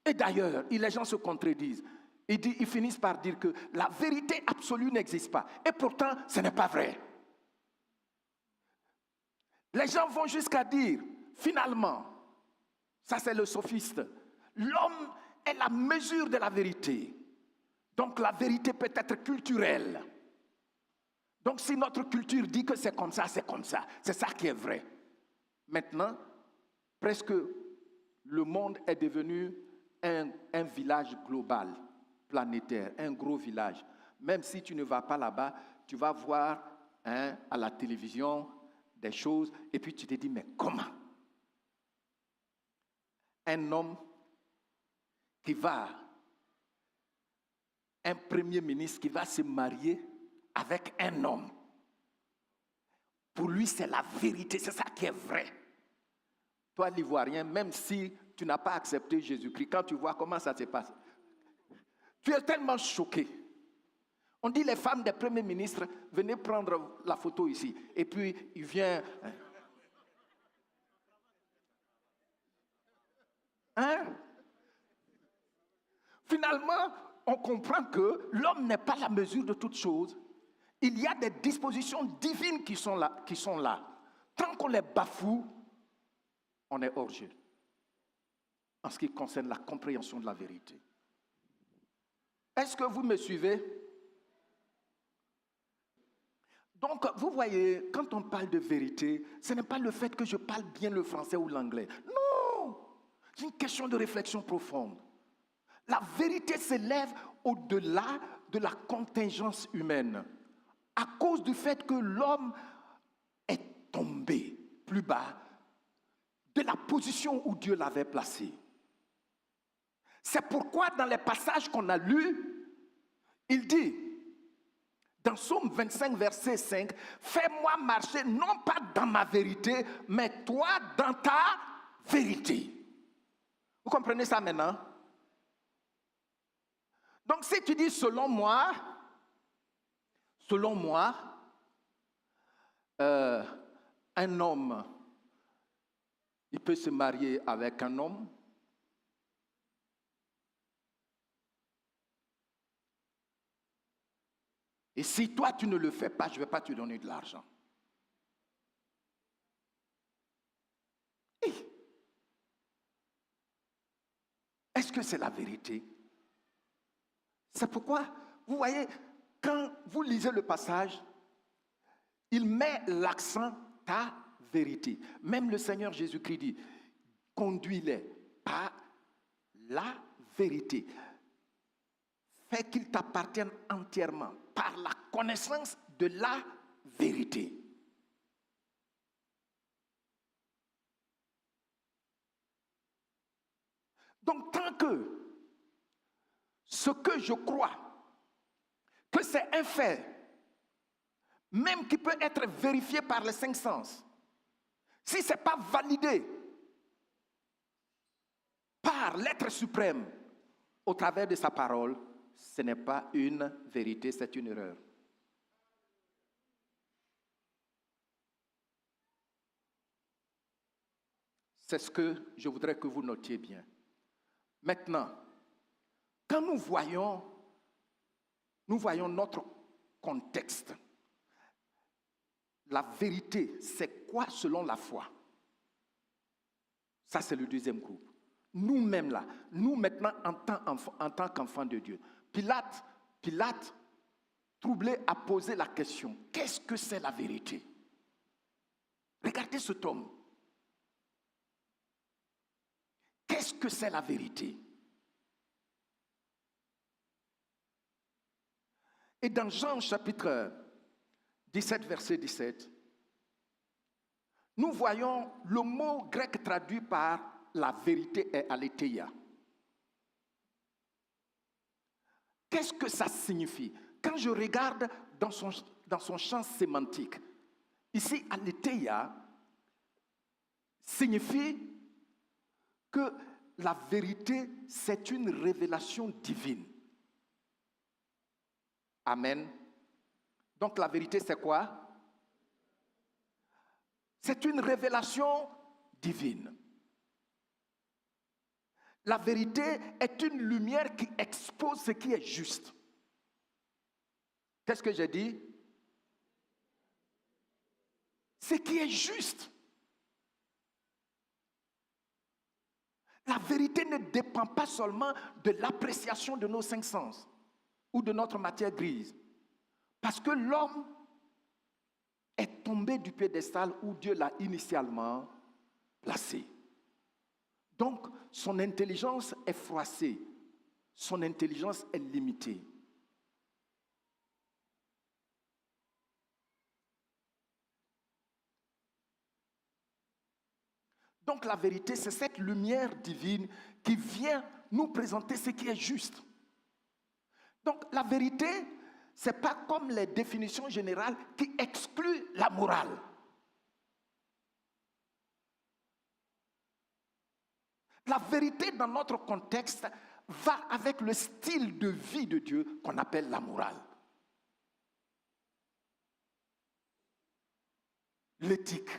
Speaker 3: Et d'ailleurs, les gens se contredisent. Ils finissent par dire que la vérité absolue n'existe pas. Et pourtant, ce n'est pas vrai. Les gens vont jusqu'à dire, finalement, ça c'est le sophiste, l'homme est la mesure de la vérité. Donc la vérité peut être culturelle. Donc si notre culture dit que c'est comme ça, c'est comme ça. C'est ça qui est vrai. Maintenant, presque le monde est devenu un village global, planétaire, un gros village. Même si tu ne vas pas là-bas, tu vas voir à la télévision des choses, et puis tu te dis, mais comment? Un homme un premier ministre qui va se marier avec un homme. Pour lui, c'est la vérité, c'est ça qui est vrai. Toi, l'Ivoirien, même si tu n'as pas accepté Jésus-Christ, quand tu vois comment ça se passe, tu es tellement choqué. On dit les femmes des premiers ministres, venez prendre la photo ici. Et puis, il vient... Finalement, on comprend que l'homme n'est pas la mesure de toutes choses. Il y a des dispositions divines qui sont là. Tant qu'on les bafoue, on est hors jeu. En ce qui concerne la compréhension de la vérité. Est-ce que vous me suivez? Donc, vous voyez, quand on parle de vérité, ce n'est pas le fait que je parle bien le français ou l'anglais. Non! C'est une question de réflexion profonde. La vérité s'élève au-delà de la contingence humaine à cause du fait que l'homme est tombé plus bas de la position où Dieu l'avait placé. C'est pourquoi dans les passages qu'on a lus, il dit, dans Psaume 25, verset 5, « Fais-moi marcher non pas dans ma vérité, mais toi dans ta vérité. » Vous comprenez ça maintenant? Donc si tu dis selon moi, un homme, il peut se marier avec un homme. Et si toi tu ne le fais pas, je ne vais pas te donner de l'argent. Est-ce que c'est la vérité? C'est pourquoi, vous voyez, quand vous lisez le passage, il met l'accent ta vérité. Même le Seigneur Jésus-Christ dit, conduis-les par la vérité. Fais qu'ils t'appartiennent entièrement par la connaissance de la vérité. Donc, tant que ce que je crois, que c'est un fait, même qui peut être vérifié par les cinq sens, si ce n'est pas validé par l'être suprême au travers de sa parole, ce n'est pas une vérité, c'est une erreur. C'est ce que je voudrais que vous notiez bien. Maintenant, quand nous voyons notre contexte, la vérité, c'est quoi selon la foi? Ça, c'est le deuxième groupe. Nous-mêmes là, nous maintenant en tant qu'enfants de Dieu. Pilate, troublé, a posé la question, qu'est-ce que c'est la vérité? Regardez cet homme. Qu'est-ce que c'est la vérité? Et dans Jean chapitre 17, verset 17, nous voyons le mot grec traduit par la vérité est aletheia. Qu'est-ce que ça signifie? Quand je regarde dans son champ sémantique, ici aletheia signifie que la vérité, c'est une révélation divine. Amen. Donc la vérité, c'est quoi? C'est une révélation divine. La vérité est une lumière qui expose ce qui est juste. Qu'est-ce que j'ai dit? Ce qui est juste. La vérité ne dépend pas seulement de l'appréciation de nos cinq sens ou de notre matière grise. Parce que l'homme est tombé du piédestal où Dieu l'a initialement placé. Donc, son intelligence est froissée, son intelligence est limitée. Donc, la vérité, c'est cette lumière divine qui vient nous présenter ce qui est juste. Donc, la vérité, ce n'est pas comme les définitions générales qui excluent la morale. La vérité dans notre contexte va avec le style de vie de Dieu qu'on appelle la morale. L'éthique.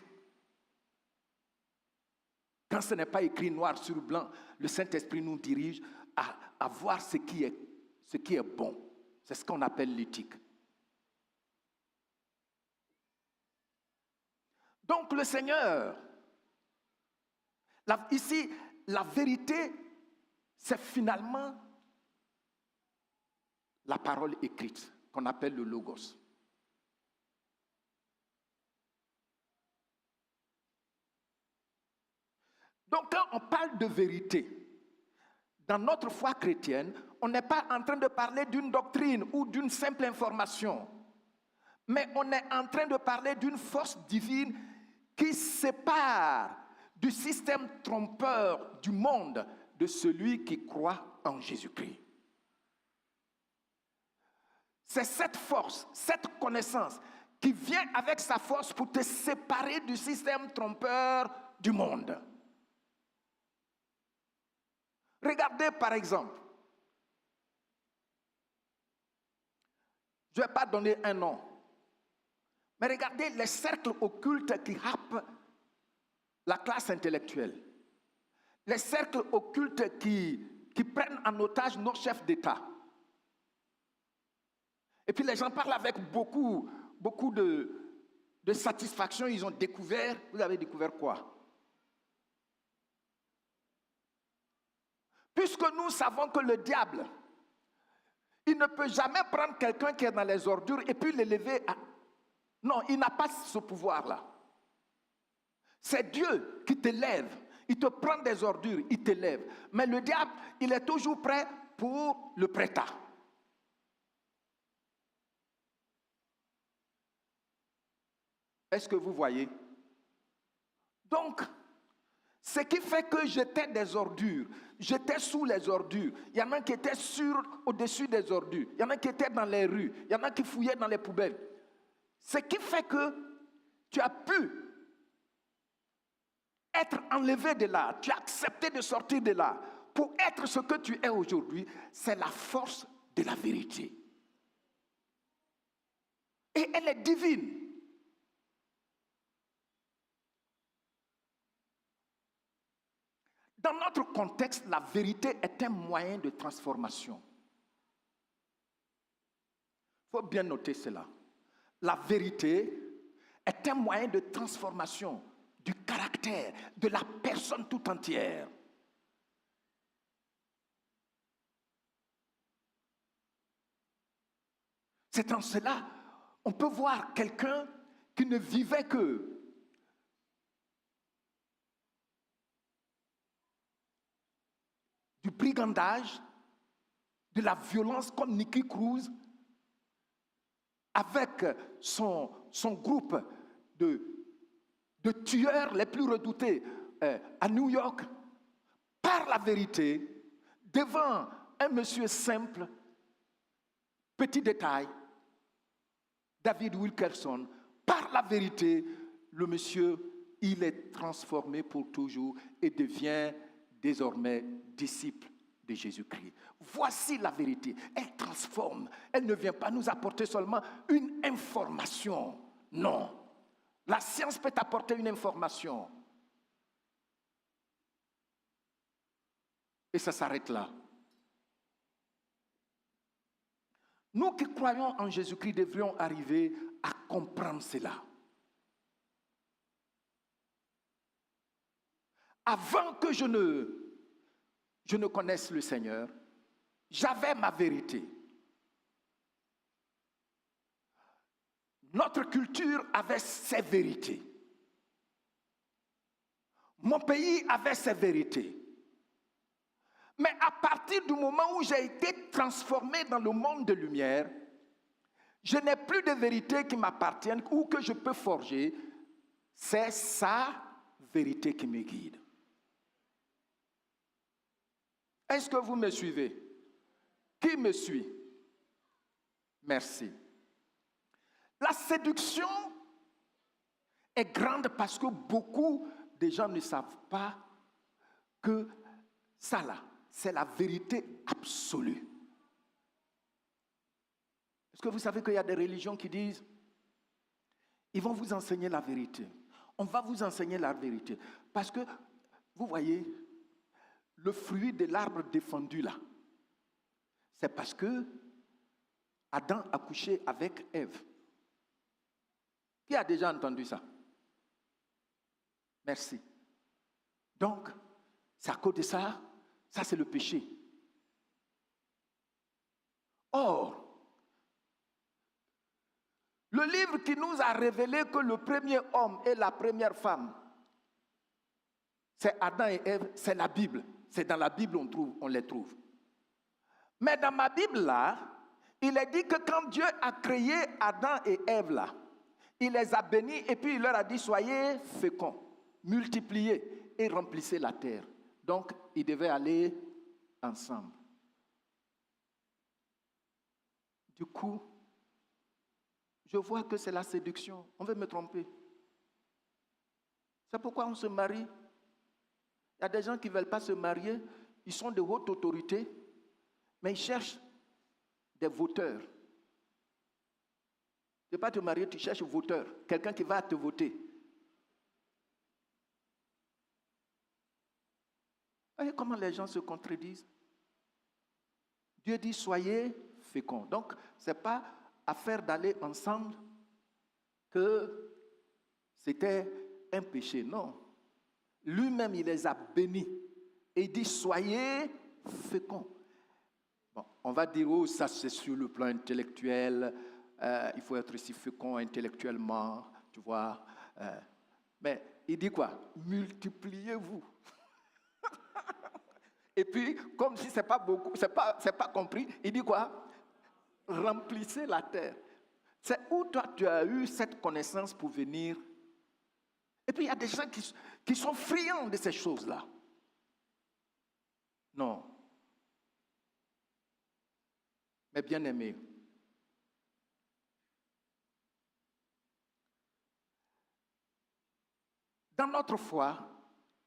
Speaker 3: Quand ce n'est pas écrit noir sur blanc, le Saint-Esprit nous dirige à voir ce qui est bon. C'est ce qu'on appelle l'éthique. Donc le Seigneur, ici, la vérité, c'est finalement la parole écrite qu'on appelle le logos. Donc quand on parle de vérité, dans notre foi chrétienne, on n'est pas en train de parler d'une doctrine ou d'une simple information, mais on est en train de parler d'une force divine qui sépare du système trompeur du monde de celui qui croit en Jésus-Christ. C'est cette force, cette connaissance qui vient avec sa force pour te séparer du système trompeur du monde. Regardez par exemple, je ne vais pas donner un nom, mais regardez les cercles occultes qui happent la classe intellectuelle, les cercles occultes qui prennent en otage nos chefs d'État. Et puis les gens parlent avec beaucoup de satisfaction. Ils ont découvert, vous avez découvert quoi? Puisque nous savons que le diable, il ne peut jamais prendre quelqu'un qui est dans les ordures et puis l'élever à... Non, il n'a pas ce pouvoir-là. C'est Dieu qui t'élève. Il te prend des ordures, il t'élève. Mais le diable, il est toujours prêt pour le prêta. Est-ce que vous voyez? Donc, ce qui fait que j'étais des ordures, j'étais sous les ordures. Il y en a qui étaient au-dessus des ordures. Il y en a qui étaient dans les rues. Il y en a qui fouillaient dans les poubelles. Ce qui fait que tu as pu être enlevé de là, tu as accepté de sortir de là pour être ce que tu es aujourd'hui, c'est la force de la vérité. Et elle est divine. Dans notre contexte, la vérité est un moyen de transformation. Il faut bien noter cela. La vérité est un moyen de transformation du caractère, de la personne tout entière. C'est en cela, on peut voir quelqu'un qui ne vivait que du brigandage, de la violence comme Nicky Cruz, avec son groupe de tueurs les plus redoutés à New York, par la vérité, devant un monsieur simple, petit détail, David Wilkerson, par la vérité, le monsieur, il est transformé pour toujours et devient désormais disciple de Jésus-Christ. Voici la vérité. Elle transforme. Elle ne vient pas nous apporter seulement une information. Non. La science peut apporter une information. Et ça s'arrête là. Nous qui croyons en Jésus-Christ devrions arriver à comprendre cela. Avant que je ne connaisse le Seigneur, j'avais ma vérité. Notre culture avait ses vérités. Mon pays avait ses vérités. Mais à partir du moment où j'ai été transformé dans le monde de lumière, je n'ai plus de vérité qui m'appartiennent ou que je peux forger. C'est sa vérité qui me guide. Est-ce que vous me suivez? Qui me suit? Merci. La séduction est grande parce que beaucoup de gens ne savent pas que ça là, c'est la vérité absolue. Est-ce que vous savez qu'il y a des religions qui disent, ils vont vous enseigner la vérité. On va vous enseigner la vérité. Parce que, vous voyez, le fruit de l'arbre défendu là, c'est parce que Adam a couché avec Ève. Qui a déjà entendu ça? Merci. Donc, c'est à cause de ça, ça c'est le péché. Or, le livre qui nous a révélé que le premier homme et la première femme, c'est Adam et Ève, c'est la Bible. C'est dans la Bible on les trouve. Mais dans ma Bible là, il est dit que quand Dieu a créé Adam et Ève là, il les a bénis et puis il leur a dit soyez féconds, multipliez et remplissez la terre. Donc ils devaient aller ensemble. Du coup, je vois que c'est la séduction. On veut me tromper. C'est pourquoi on se marie. Il y a des gens qui ne veulent pas se marier. Ils sont de haute autorité, mais ils cherchent des voteurs. Tu ne veux pas te marier, tu cherches un voteur. Quelqu'un qui va te voter. Voyez comment les gens se contredisent. Dieu dit soyez féconds. Donc, ce n'est pas affaire d'aller ensemble que c'était un péché. Non. Lui-même, il les a bénis. Et il dit soyez féconds. Bon, on va dire, oh, ça c'est sur le plan intellectuel. Il faut être aussi fécond intellectuellement, tu vois. Mais il dit quoi? Multipliez-vous. Et puis, comme si c'est pas beaucoup, c'est pas compris, il dit quoi? Remplissez la terre. C'est où toi tu as eu cette connaissance pour venir. Et puis il y a des gens qui sont friands de ces choses-là. Non. Mais bien aimés, dans notre foi,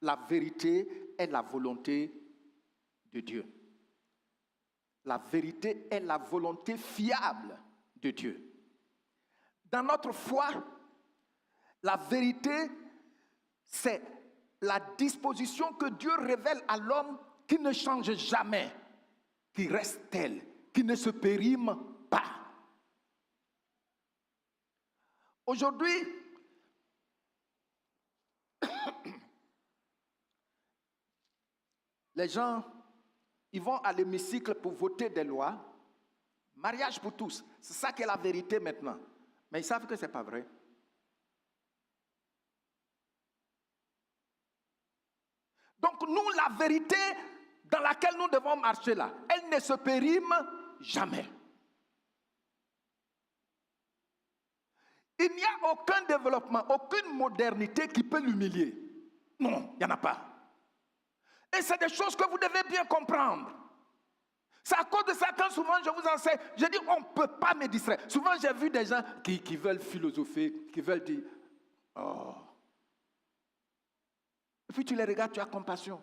Speaker 3: la vérité est la volonté de Dieu. La vérité est la volonté fiable de Dieu. Dans notre foi, la vérité, c'est la disposition que Dieu révèle à l'homme qui ne change jamais, qui reste tel, qui ne se périme pas. Aujourd'hui, les gens, ils vont à l'hémicycle pour voter des lois. Mariage pour tous. C'est ça qui est la vérité maintenant. Mais ils savent que ce n'est pas vrai. Donc nous, la vérité dans laquelle nous devons marcher là, elle ne se périme jamais. Il n'y a aucun développement, aucune modernité qui peut l'humilier. Non, il n'y en a pas. Et c'est des choses que vous devez bien comprendre. C'est à cause de ça quand souvent je vous enseigne, je dis on ne peut pas me distraire. Souvent j'ai vu des gens qui veulent philosopher, qui veulent dire, oh. Et puis tu les regardes, tu as compassion.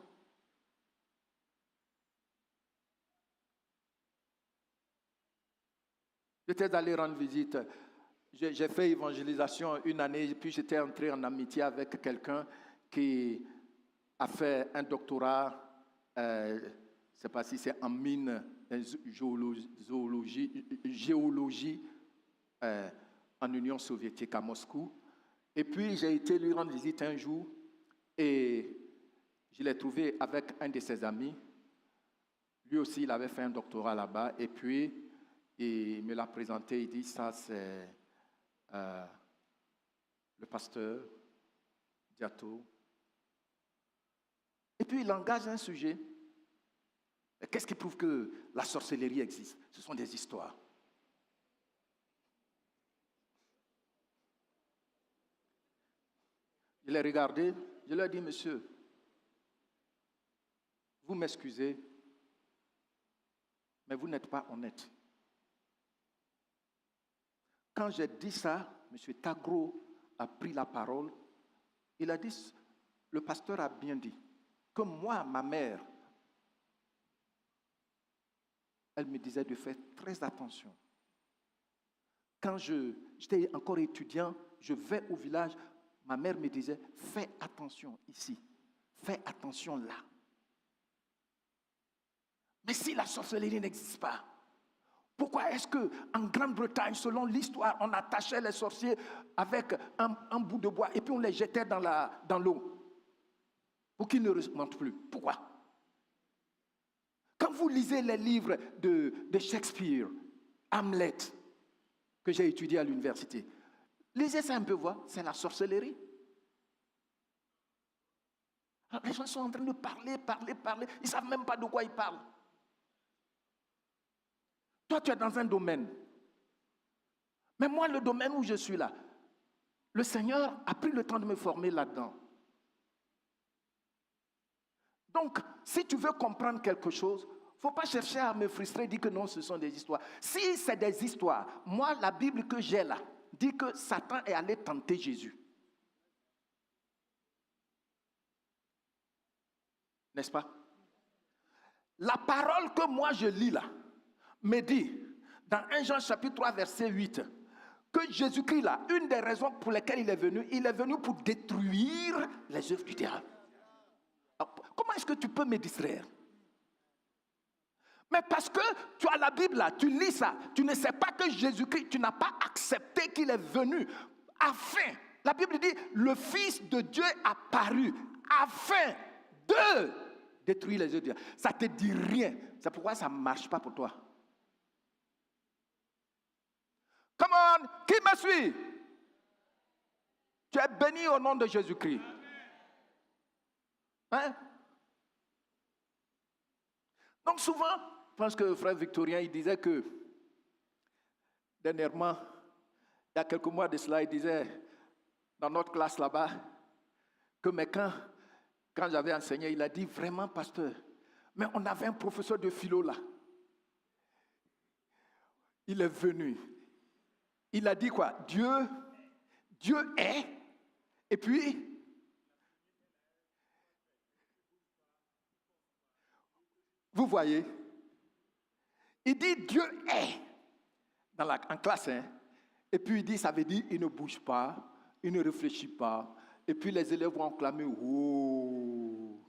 Speaker 3: J'étais allé rendre visite. J'ai fait évangélisation une année, et puis j'étais entré en amitié avec quelqu'un qui a fait un doctorat, je ne sais pas si c'est en mine, géologie en Union soviétique à Moscou. Et puis j'ai été lui rendre visite un jour et je l'ai trouvé avec un de ses amis. Lui aussi, il avait fait un doctorat là-bas et puis il me l'a présenté, il dit ça c'est le pasteur Diato. Et puis il engage un sujet. Qu'est-ce qui prouve que la sorcellerie existe? Ce sont des histoires. Je l'ai regardé, je lui ai dit, monsieur, vous m'excusez, mais vous n'êtes pas honnête. Quand j'ai dit ça, M. Tagro a pris la parole. Il a dit, le pasteur a bien dit, que moi, ma mère, elle me disait de faire très attention. Quand j'étais encore étudiant, je vais au village, ma mère me disait, fais attention ici, fais attention là. Mais si la sorcellerie n'existe pas, pourquoi est-ce qu'en Grande-Bretagne, selon l'histoire, on attachait les sorciers avec un bout de bois et puis on les jetait dans l'eau pour qu'ils ne remontent plus? Pourquoi? Quand vous lisez les livres de Shakespeare, Hamlet, que j'ai étudié à l'université, lisez ça un peu, voir, c'est la sorcellerie. Alors, les gens sont en train de parler. Ils ne savent même pas de quoi ils parlent. Toi, tu es dans un domaine. Mais moi, le domaine où je suis là, le Seigneur a pris le temps de me former là-dedans. Donc, si tu veux comprendre quelque chose, il ne faut pas chercher à me frustrer et dire que non, ce sont des histoires. Si c'est des histoires, moi, la Bible que j'ai là, dit que Satan est allé tenter Jésus. N'est-ce pas? La parole que moi je lis là, me dit, dans 1 Jean chapitre 3, verset 8, que Jésus-Christ là, une des raisons pour lesquelles il est venu pour détruire les œuvres du diable. Alors, comment est-ce que tu peux me distraire? Mais parce que tu as la Bible là, tu lis ça, tu ne sais pas que Jésus-Christ, tu n'as pas accepté qu'il est venu afin, la Bible dit, le Fils de Dieu a paru afin de détruire les œuvres du diable. Ça ne te dit rien. C'est pourquoi ça ne marche pas pour toi. Come on, qui me suit? Tu es béni au nom de Jésus-Christ. Hein? Donc souvent, je pense que frère Victorien, il disait que, dernièrement, il y a quelques mois de cela, il disait, dans notre classe là-bas, que mais quand j'avais enseigné, il a dit, vraiment, pasteur, mais on avait un professeur de philo là. Il est venu. Il a dit quoi? Dieu est, et puis, vous voyez, il dit Dieu est, en classe, hein? Et puis il dit, ça veut dire, il ne bouge pas, il ne réfléchit pas, et puis les élèves vont acclamer, oh.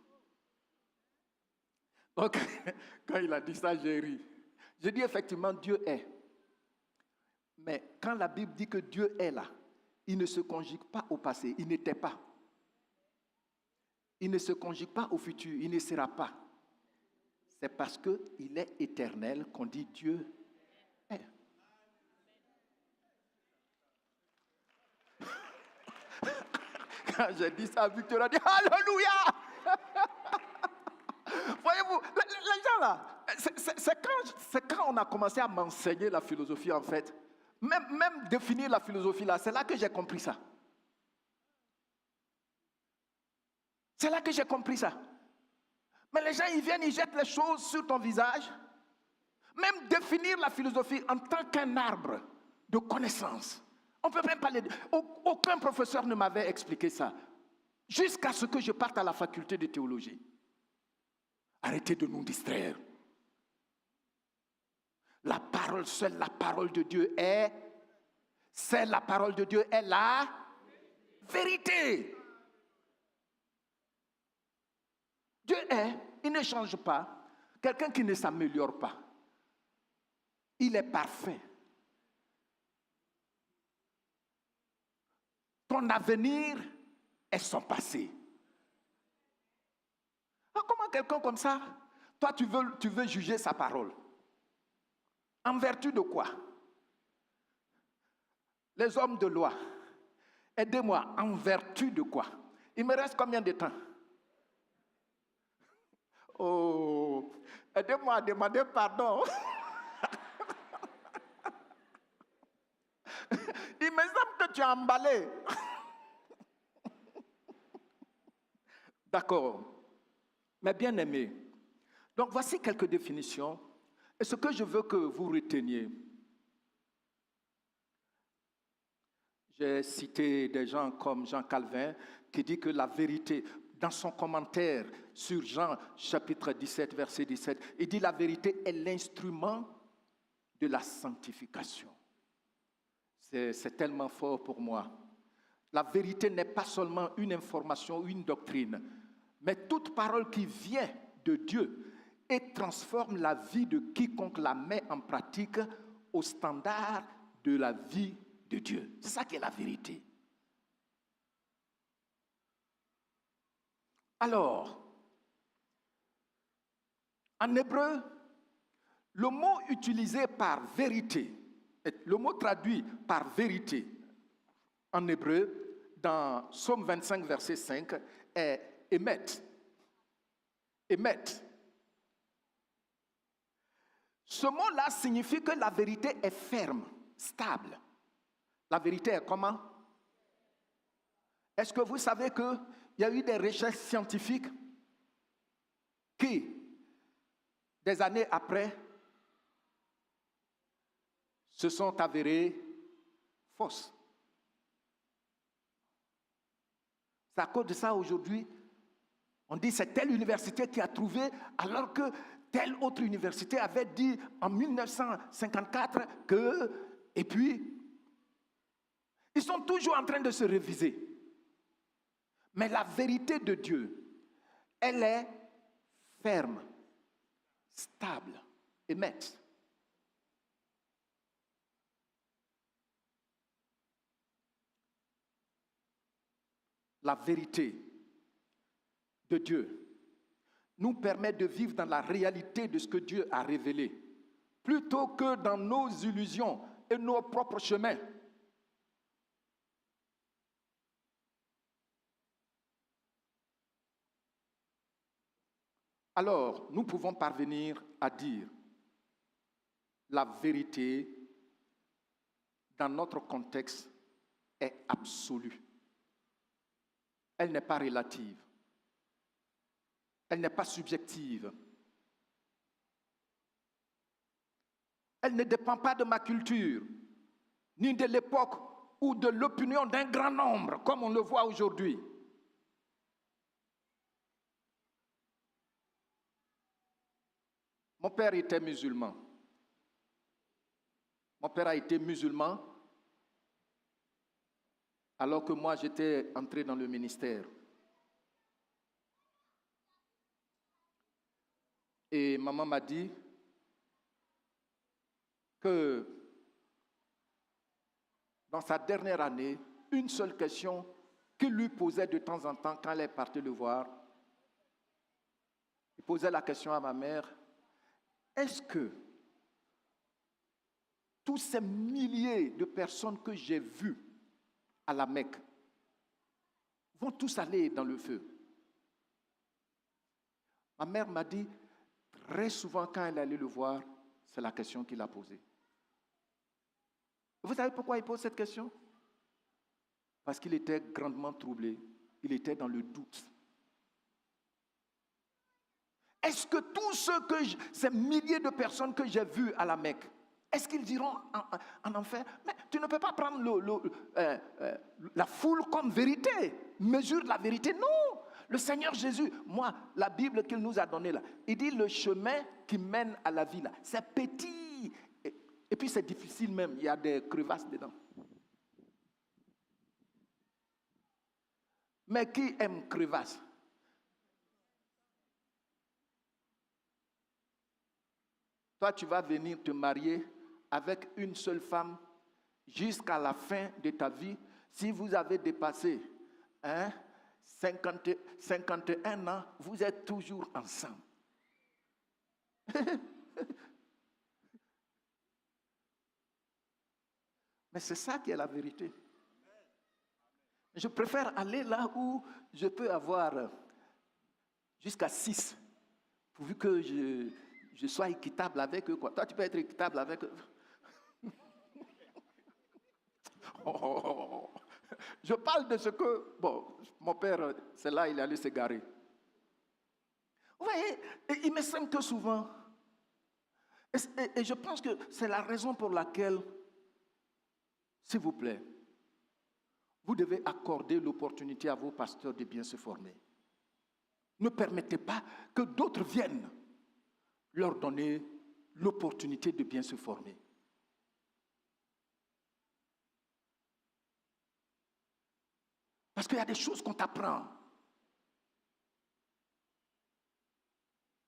Speaker 3: Donc, quand il a dit ça, j'ai ri. J'ai dit effectivement, Dieu est. Mais quand la Bible dit que Dieu est là, il ne se conjugue pas au passé, il n'était pas. Il ne se conjugue pas au futur, il ne sera pas. C'est parce qu'il est éternel qu'on dit Dieu est. Quand j'ai dit ça, Victor a dit Alléluia. Voyez-vous, les gens là, c'est quand on a commencé à m'enseigner la philosophie en fait. Même définir la philosophie là, c'est là que j'ai compris ça. C'est là que j'ai compris ça. Mais les gens, ils viennent, ils jettent les choses sur ton visage. Même définir la philosophie en tant qu'un arbre de connaissance. On ne peut même parler. Aucun professeur ne m'avait expliqué ça. Jusqu'à ce que je parte à la faculté de théologie. Arrêtez de nous distraire. La parole, seule la parole de Dieu est, c'est la parole de Dieu est la vérité. Dieu est, il ne change pas. Quelqu'un qui ne s'améliore pas. Il est parfait. Ton avenir est son passé. Alors, comment quelqu'un comme ça, toi tu veux juger sa parole? En vertu de quoi? Les hommes de loi, aidez-moi, en vertu de quoi? Il me reste combien de temps? Oh, aidez-moi à demander pardon. Il me semble que tu as emballé. D'accord. Mais bien aimé, donc voici quelques définitions. Et ce que je veux que vous reteniez, j'ai cité des gens comme Jean Calvin qui dit que la vérité, dans son commentaire sur Jean chapitre 17, verset 17, il dit la vérité est l'instrument de la sanctification. C'est tellement fort pour moi. La vérité n'est pas seulement une information ou une doctrine, mais toute parole qui vient de Dieu et transforme la vie de quiconque la met en pratique au standard de la vie de Dieu. C'est ça qui est la vérité. Alors, en hébreu, le mot utilisé par vérité, le mot traduit par vérité en hébreu, dans Psaume 25, verset 5, est émet. émettre. Ce mot-là signifie que la vérité est ferme, stable. La vérité est comment? Est-ce que vous savez qu'il y a eu des recherches scientifiques qui, des années après, se sont avérées fausses? C'est à cause de ça aujourd'hui, on dit c'est telle université qui a trouvé, alors que telle autre université avait dit en 1954 que... Et puis, ils sont toujours en train de se réviser. Mais la vérité de Dieu, elle est ferme, stable et nette. La vérité de Dieu nous permet de vivre dans la réalité de ce que Dieu a révélé, plutôt que dans nos illusions et nos propres chemins. Alors, nous pouvons parvenir à dire la vérité dans notre contexte est absolue. Elle n'est pas relative. Elle n'est pas subjective. Elle ne dépend pas de ma culture, ni de l'époque ou de l'opinion d'un grand nombre, comme on le voit aujourd'hui. Mon père était musulman. Mon père a été musulman alors que moi j'étais entré dans le ministère. Et maman m'a dit que dans sa dernière année, une seule question qu'il lui posait de temps en temps quand elle est partie le voir, il posait la question à ma mère: est-ce que tous ces milliers de personnes que j'ai vues à la Mecque vont tous aller dans le feu? Ma mère m'a dit, très souvent quand elle allait le voir, c'est la question qu'il a posée. Vous savez pourquoi il pose cette question? Parce qu'il était grandement troublé. Il était dans le doute. Est-ce que tous ces milliers de personnes que j'ai vues à la Mecque, est-ce qu'ils iront en enfer? Mais tu ne peux pas prendre la foule comme vérité. Mesure la vérité. Non. Le Seigneur Jésus, moi, la Bible qu'il nous a donnée là, il dit le chemin qui mène à la vie là, c'est petit. Et puis c'est difficile même, il y a des crevasses dedans. Mais qui aime crevasses? Toi, tu vas venir te marier avec une seule femme jusqu'à la fin de ta vie. Si vous avez dépassé 51 ans, vous êtes toujours ensemble. Mais c'est ça qui est la vérité. Je préfère aller là où je peux avoir jusqu'à 6, pourvu que je sois équitable avec eux. Toi, tu peux être équitable avec eux. Je parle de ce que... Bon, mon père, c'est là il allait s'égarer. Vous voyez, il me semble que souvent, et je pense que c'est la raison pour laquelle, s'il vous plaît, vous devez accorder l'opportunité à vos pasteurs de bien se former. Ne permettez pas que d'autres viennent leur donner l'opportunité de bien se former. Parce qu'il y a des choses qu'on t'apprend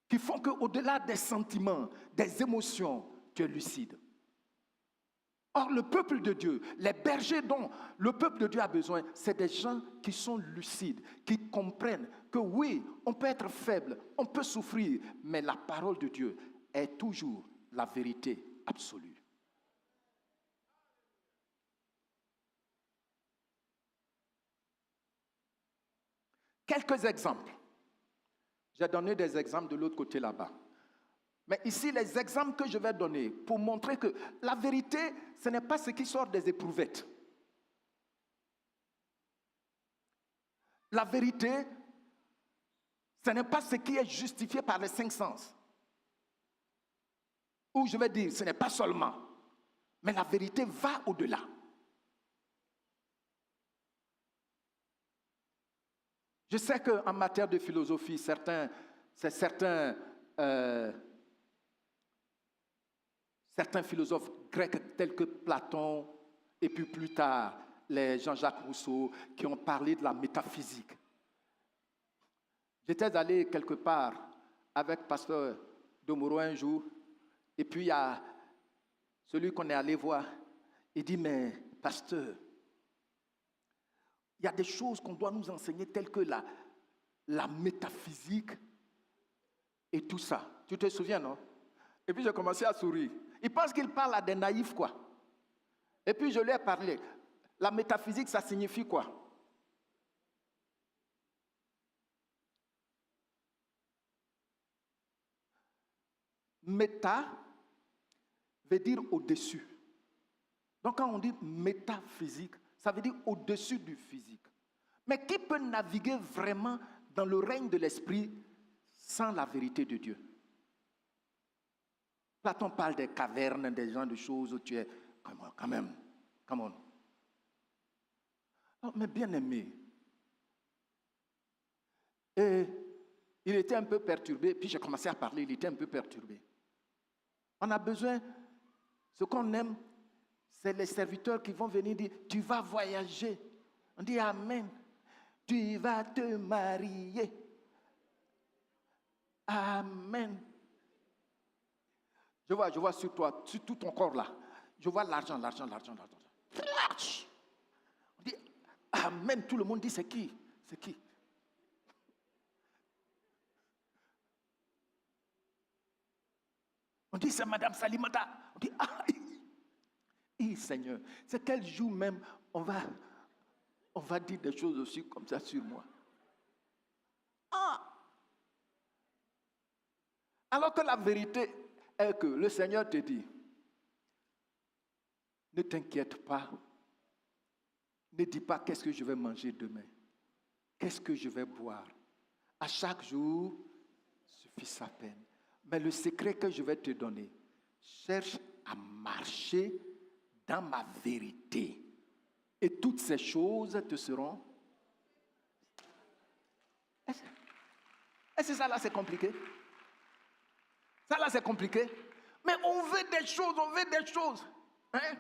Speaker 3: qui font qu'au-delà des sentiments, des émotions, tu es lucide. Or, le peuple de Dieu, les bergers dont le peuple de Dieu a besoin, c'est des gens qui sont lucides, qui comprennent que oui, on peut être faible, on peut souffrir, mais la parole de Dieu est toujours la vérité absolue. Quelques exemples J'ai donné des exemples de l'autre côté là-bas. Mais ici, les exemples que je vais donner pour montrer que la vérité, ce n'est pas ce qui sort des éprouvettes. La vérité, ce n'est pas ce qui est justifié par les 5 sens. Ou je vais dire, ce n'est pas seulement. Mais la vérité va au-delà. Je sais qu'en matière de philosophie, certains philosophes grecs tels que Platon et puis plus tard les Jean-Jacques Rousseau qui ont parlé de la métaphysique. J'étais allé quelque part avec pasteur Domoro un jour et puis il y a celui qu'on est allé voir. Il dit, mais pasteur, il y a des choses qu'on doit nous enseigner telles que la métaphysique et tout ça. Tu te souviens, non? Et puis j'ai commencé à sourire. Il pense qu'il parle à des naïfs, quoi. Et puis je lui ai parlé. La métaphysique, ça signifie quoi? Méta veut dire au-dessus. Donc quand on dit métaphysique, ça veut dire au-dessus du physique. Mais qui peut naviguer vraiment dans le règne de l'esprit sans la vérité de Dieu? Platon parle des cavernes, des genres de choses où tu es... Quand même, come on. Oh, mais bien aimé. Et il était un peu perturbé, puis j'ai commencé à parler, il était un peu perturbé. On a besoin, ce qu'on aime, c'est les serviteurs qui vont venir dire, tu vas voyager. On dit Amen. Tu vas te marier. Amen. Je vois sur toi, sur tout ton corps là. Je vois l'argent. On dit Amen. Tout le monde dit c'est qui? C'est qui? On dit c'est Madame Salimata. On dit Seigneur, c'est quel jour même on va dire des choses aussi comme ça sur moi. Alors que la vérité est que le Seigneur te dit, ne t'inquiète pas, ne dis pas qu'est-ce que je vais manger demain, qu'est-ce que je vais boire. À chaque jour suffit sa peine. Mais le secret que je vais te donner, cherche à marcher dans ma vérité. Et toutes ces choses te seront... Est-ce que ça là c'est compliqué? Ça là c'est compliqué. Mais on veut des choses, Hein?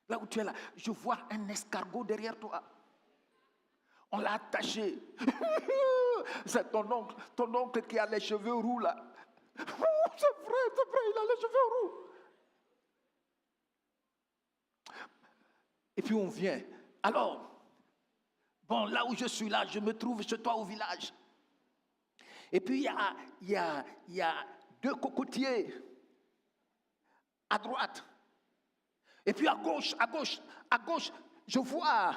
Speaker 3: Là où tu es là, je vois un escargot derrière toi. On l'a attaché. C'est ton oncle qui a les cheveux roux là. C'est vrai, il a les cheveux roux. Et puis on vient. Alors, bon, là où je suis là, je me trouve chez toi au village. Et puis il y a 2 cocotiers à droite. Et puis à gauche, je vois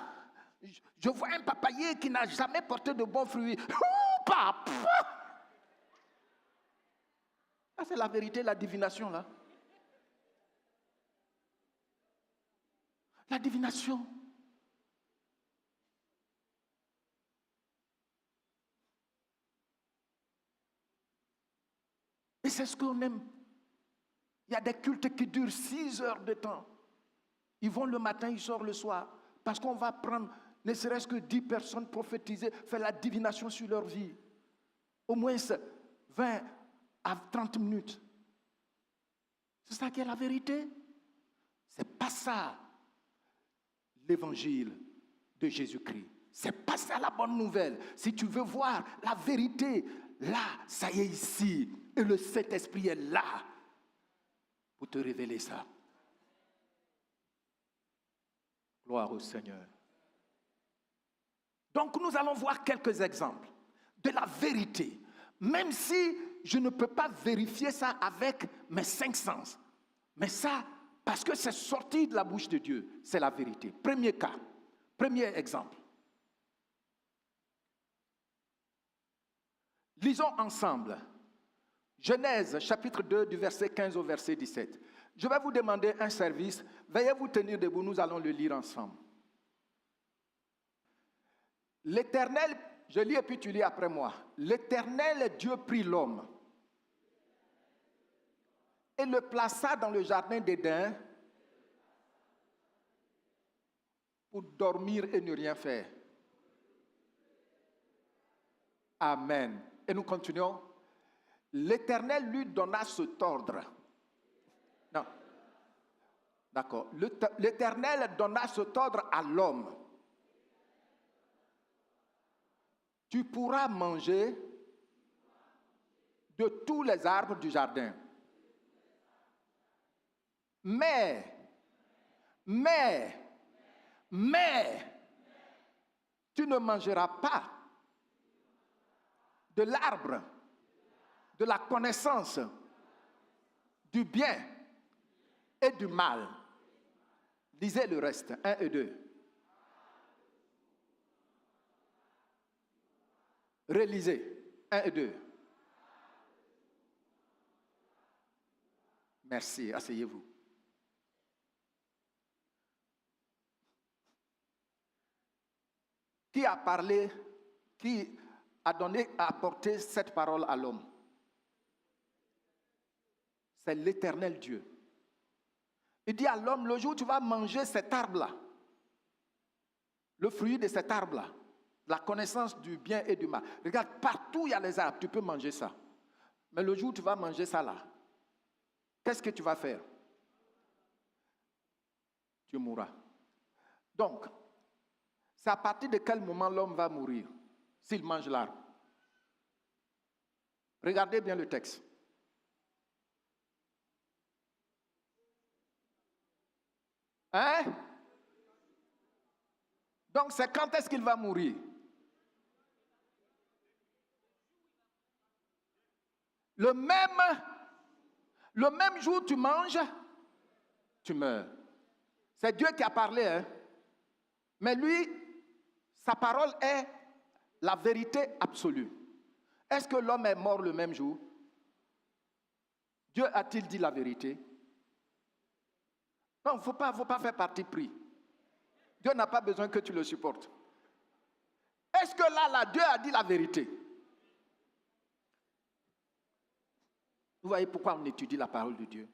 Speaker 3: un papayer qui n'a jamais porté de bons fruits. Ça, c'est la vérité, la divination, là. La divination. Et c'est ce qu'on aime. Il y a des cultes qui durent 6 heures de temps. Ils vont le matin, ils sortent le soir. Parce qu'on va prendre, ne serait-ce que 10 personnes prophétisées, faire la divination sur leur vie. Au moins 20 à 30 minutes. C'est ça qui est la vérité. C'est pas ça l'évangile de Jésus-Christ. C'est pas ça la bonne nouvelle. Si tu veux voir la vérité, là, ça y est ici. Et le Saint-Esprit est là pour te révéler ça. Gloire au Seigneur. Donc nous allons voir quelques exemples de la vérité. Même si je ne peux pas vérifier ça avec mes 5 sens. Mais ça, parce que c'est sorti de la bouche de Dieu, c'est la vérité. Premier cas, premier exemple. Lisons ensemble. Genèse, chapitre 2, du verset 15 au verset 17. Je vais vous demander un service. Veuillez vous tenir debout, nous allons le lire ensemble. L'Éternel, je lis et puis tu lis après moi. L'Éternel Dieu prit l'homme et le plaça dans le jardin d'Éden pour dormir et ne rien faire. Amen. Et nous continuons. L'Éternel lui donna cet ordre. Non. D'accord. L'Éternel donna cet ordre à l'homme. Tu pourras manger de tous les arbres du jardin. Mais, tu ne mangeras pas de l'arbre de la connaissance du bien et du mal. Lisez le reste, 1 et 2. Relisez, 1 et 2. Merci, asseyez-vous. Qui a parlé, qui a apporté cette parole à l'homme? C'est l'Éternel Dieu. Il dit à l'homme, le jour où tu vas manger cet arbre-là, le fruit de cet arbre-là, la connaissance du bien et du mal. Regarde, partout il y a les arbres, tu peux manger ça. Mais le jour où tu vas manger ça là, qu'est-ce que tu vas faire? Tu mourras. Donc, c'est à partir de quel moment l'homme va mourir s'il mange l'arbre? Regardez bien le texte. Hein? Donc, c'est quand est-ce qu'il va mourir? Le même jour où tu manges, tu meurs. C'est Dieu qui a parlé, hein? Mais lui, sa parole est la vérité absolue. Est-ce que l'homme est mort le même jour? Dieu a-t-il dit la vérité? Non, il ne faut pas faire parti pris. Dieu n'a pas besoin que tu le supportes. Est-ce que là, Dieu a dit la vérité? Vous voyez pourquoi on étudie la parole de Dieu.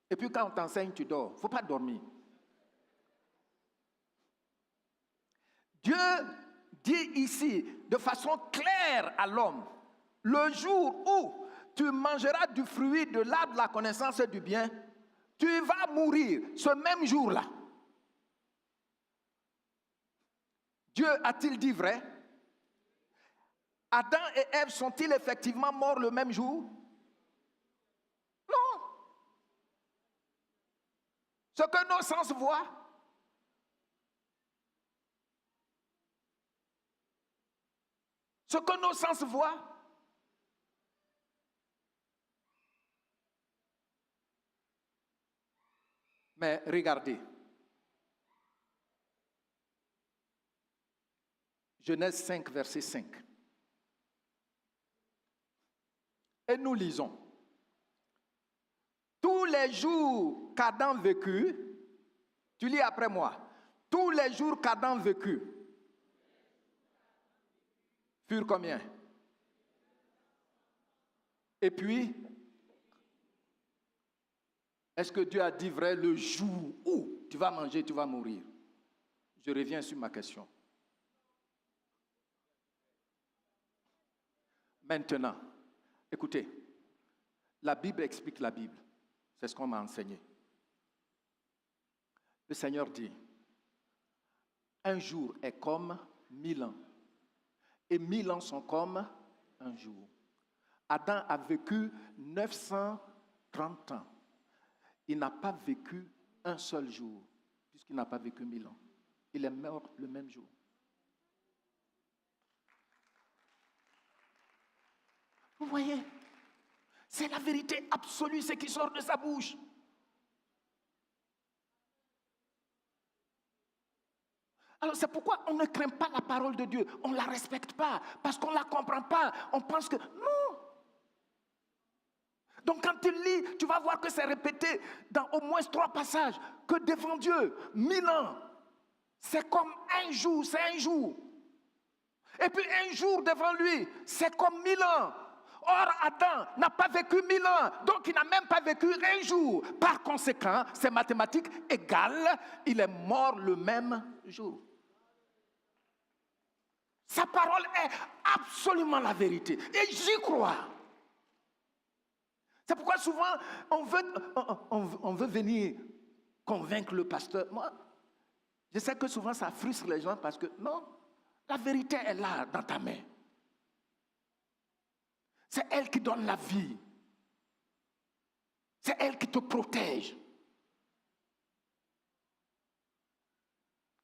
Speaker 3: Et puis quand on t'enseigne, tu dors. Il ne faut pas dormir. Dieu dit ici de façon claire à l'homme, le jour où tu mangeras du fruit de l'arbre de la connaissance du bien, tu vas mourir ce même jour-là. Dieu a-t-il dit vrai? Adam et Ève sont-ils effectivement morts le même jour? Non. Ce que nos sens voient, mais regardez. Genèse 5, verset 5. Et nous lisons. Tous les jours qu'Adam vécut, tu lis après moi, tous les jours qu'Adam vécut, furent combien? Et puis, est-ce que Dieu a dit vrai le jour où tu vas manger, tu vas mourir? Je reviens sur ma question. Maintenant, écoutez, la Bible explique la Bible. C'est ce qu'on m'a enseigné. Le Seigneur dit, un jour est comme 1000 ans. Et 1000 ans sont comme un jour. Adam a vécu 930 ans. Il n'a pas vécu un seul jour, puisqu'il n'a pas vécu 1000 ans. Il est mort le même jour. Vous voyez, c'est la vérité absolue, ce qui sort de sa bouche. Alors c'est pourquoi on ne craint pas la parole de Dieu, on ne la respecte pas, parce qu'on ne la comprend pas, on pense que non. Donc quand tu lis, tu vas voir que c'est répété dans au moins 3 passages, que devant Dieu, 1000 ans, c'est comme un jour, c'est un jour. Et puis un jour devant lui, c'est comme 1000 ans. Or, Adam n'a pas vécu 1000 ans, donc il n'a même pas vécu un jour. Par conséquent, c'est mathématique égale, il est mort le même jour. Sa parole est absolument la vérité. Et j'y crois. C'est pourquoi souvent, on veut venir convaincre le pasteur. Moi, je sais que souvent ça frustre les gens parce que non, la vérité est là dans ta main. C'est elle qui donne la vie. C'est elle qui te protège.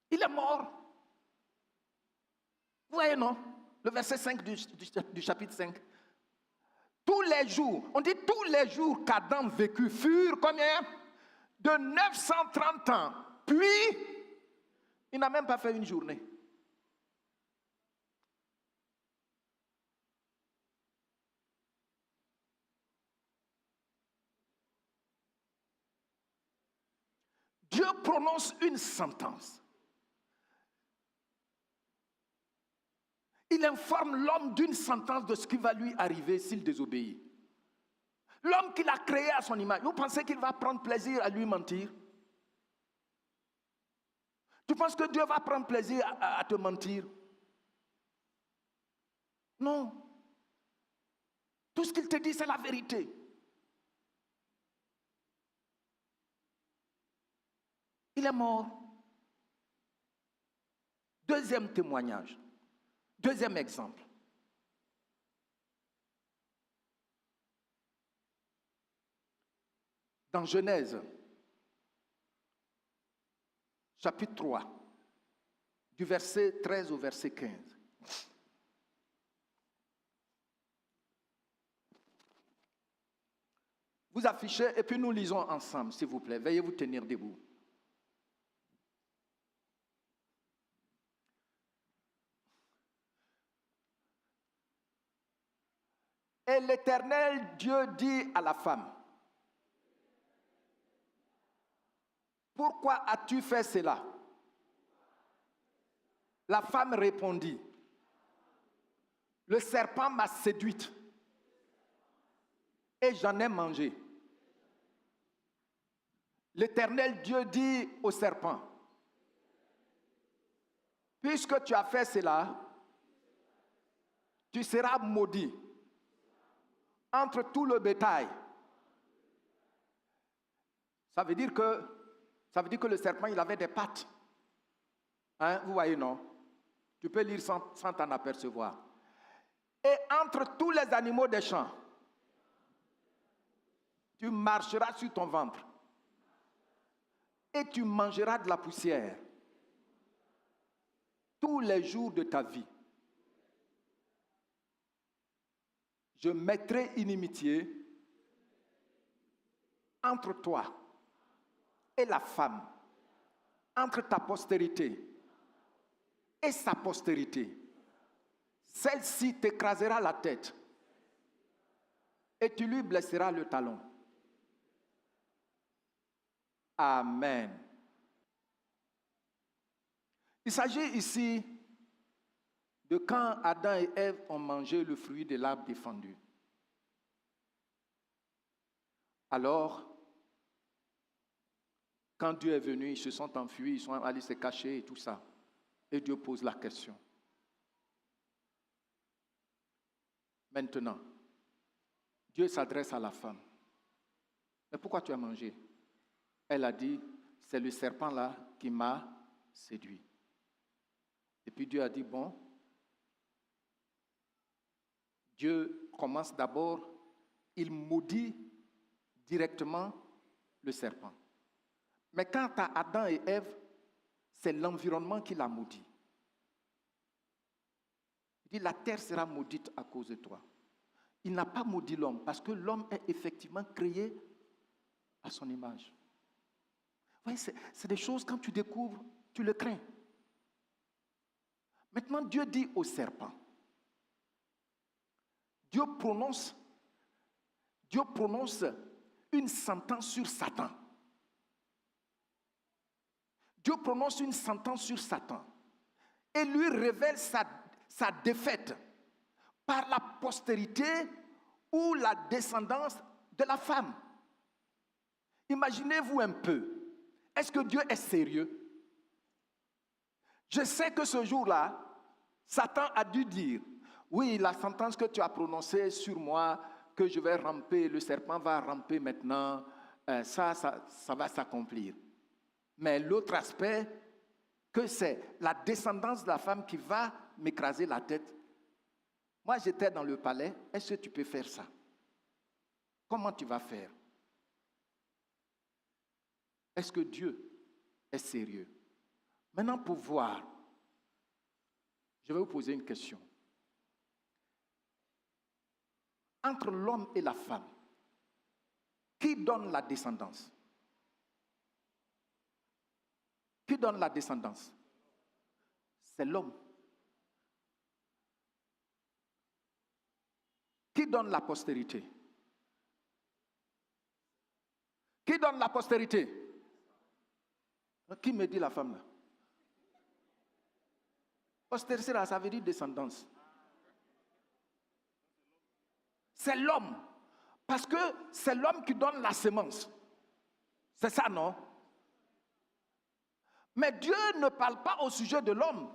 Speaker 3: Il est mort. Vous voyez, non? Le verset 5 du chapitre 5. Tous les jours, on dit tous les jours qu'Adam vécut furent combien? De 930 ans. Puis, il n'a même pas fait une journée. Dieu prononce une sentence. Il informe l'homme d'une sentence de ce qui va lui arriver s'il désobéit. L'homme qu'il a créé à son image, vous pensez qu'il va prendre plaisir à lui mentir? Tu penses que Dieu va prendre plaisir à te mentir? Non. Tout ce qu'il te dit, c'est la vérité. Il est mort. Deuxième témoignage. Deuxième exemple. Dans Genèse, chapitre 3, du verset 13 au verset 15. Vous affichez et puis nous lisons ensemble, s'il vous plaît. Veuillez vous tenir debout. Et l'Éternel Dieu dit à la femme, pourquoi as-tu fait cela? La femme répondit, le serpent m'a séduite et j'en ai mangé. L'Éternel Dieu dit au serpent, puisque tu as fait cela, tu seras maudit entre tout le bétail. Ça veut dire que le serpent, il avait des pattes. Hein, vous voyez, non? Tu peux lire sans t'en apercevoir. Et entre tous les animaux des champs, tu marcheras sur ton ventre et tu mangeras de la poussière tous les jours de ta vie. Je mettrai inimitié entre toi et la femme, entre ta postérité et sa postérité. Celle-ci t'écrasera la tête et tu lui blesseras le talon. Amen. Il s'agit ici de quand Adam et Ève ont mangé le fruit de l'arbre défendu. Alors, quand Dieu est venu, ils se sont enfuis, ils sont allés se cacher et tout ça. Et Dieu pose la question. Maintenant, Dieu s'adresse à la femme. Mais pourquoi tu as mangé? Elle a dit, c'est le serpent là qui m'a séduit. Et puis Dieu a dit, bon, Dieu commence d'abord, il maudit directement le serpent. Mais quant à Adam et Ève, c'est l'environnement qui l'a maudit. Il dit, la terre sera maudite à cause de toi. Il n'a pas maudit l'homme, parce que l'homme est effectivement créé à son image. Vous voyez, c'est des choses, quand tu découvres, tu le crains. Maintenant, Dieu dit au serpent, Dieu prononce une sentence sur Satan. Dieu prononce une sentence sur Satan et lui révèle sa défaite par la postérité ou la descendance de la femme. Imaginez-vous un peu. Est-ce que Dieu est sérieux? Je sais que ce jour-là, Satan a dû dire, oui, la sentence que tu as prononcée sur moi, que je vais ramper, le serpent va ramper maintenant, ça va s'accomplir. Mais l'autre aspect, que c'est la descendance de la femme qui va m'écraser la tête. Moi, j'étais dans le palais. Est-ce que tu peux faire ça? Comment tu vas faire? Est-ce que Dieu est sérieux? Maintenant, pour voir, je vais vous poser une question. Entre l'homme et la femme, qui donne la descendance? Qui donne la descendance? C'est l'homme. Qui donne la postérité? Qui donne la postérité? Qui me dit la femme là? Postérité là, ça veut dire descendance. C'est l'homme. Parce que c'est l'homme qui donne la semence. C'est ça, non? Mais Dieu ne parle pas au sujet de l'homme.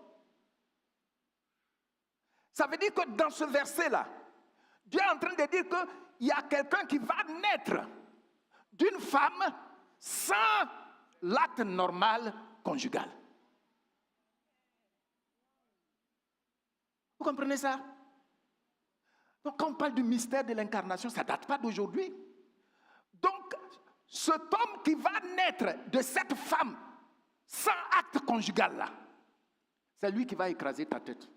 Speaker 3: Ça veut dire que dans ce verset-là, Dieu est en train de dire qu'il y a quelqu'un qui va naître d'une femme sans l'acte normal conjugal. Vous comprenez ça? Donc quand on parle du mystère de l'incarnation, ça ne date pas d'aujourd'hui. Donc cet homme qui va naître de cette femme sans acte conjugal là, c'est lui qui va écraser ta tête.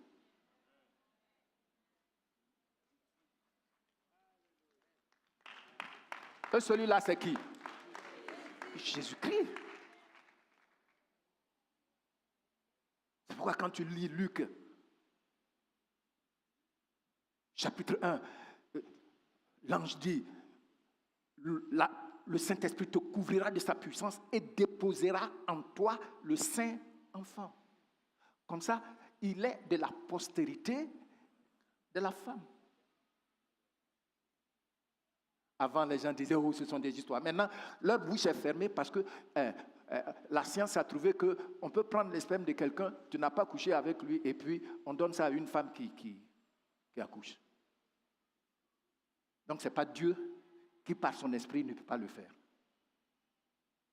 Speaker 3: Et celui-là, c'est qui? Jésus-Christ. C'est pourquoi quand tu lis Luc, chapitre 1, l'ange dit, le Saint-Esprit te couvrira de sa puissance et déposera en toi le Saint-Enfant. Comme ça, il est de la postérité de la femme. Avant, les gens disaient, oh, ce sont des histoires. Maintenant, leur bouche est fermée parce que la science a trouvé qu'on peut prendre le sperme de quelqu'un, tu n'as pas couché avec lui, et puis on donne ça à une femme qui accouche. Donc, ce n'est pas Dieu qui, par son esprit, ne peut pas le faire.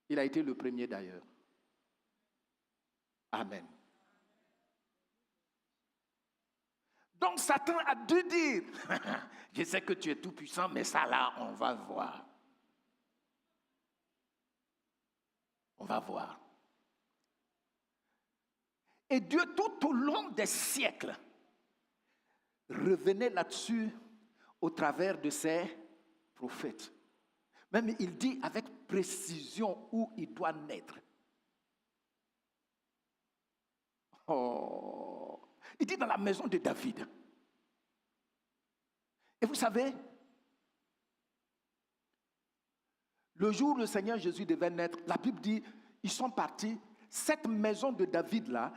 Speaker 3: Il a été le premier d'ailleurs. Amen. Donc Satan a dû dire, je sais que tu es tout puissant, mais ça là, on va voir. On va voir. Et Dieu, tout au long des siècles, revenait là-dessus au travers de ses prophètes. Même il dit avec précision où il doit naître. Oh! Il dit dans la maison de David. Et vous savez, le jour où le Seigneur Jésus devait naître, la Bible dit, ils sont partis. Cette maison de David-là,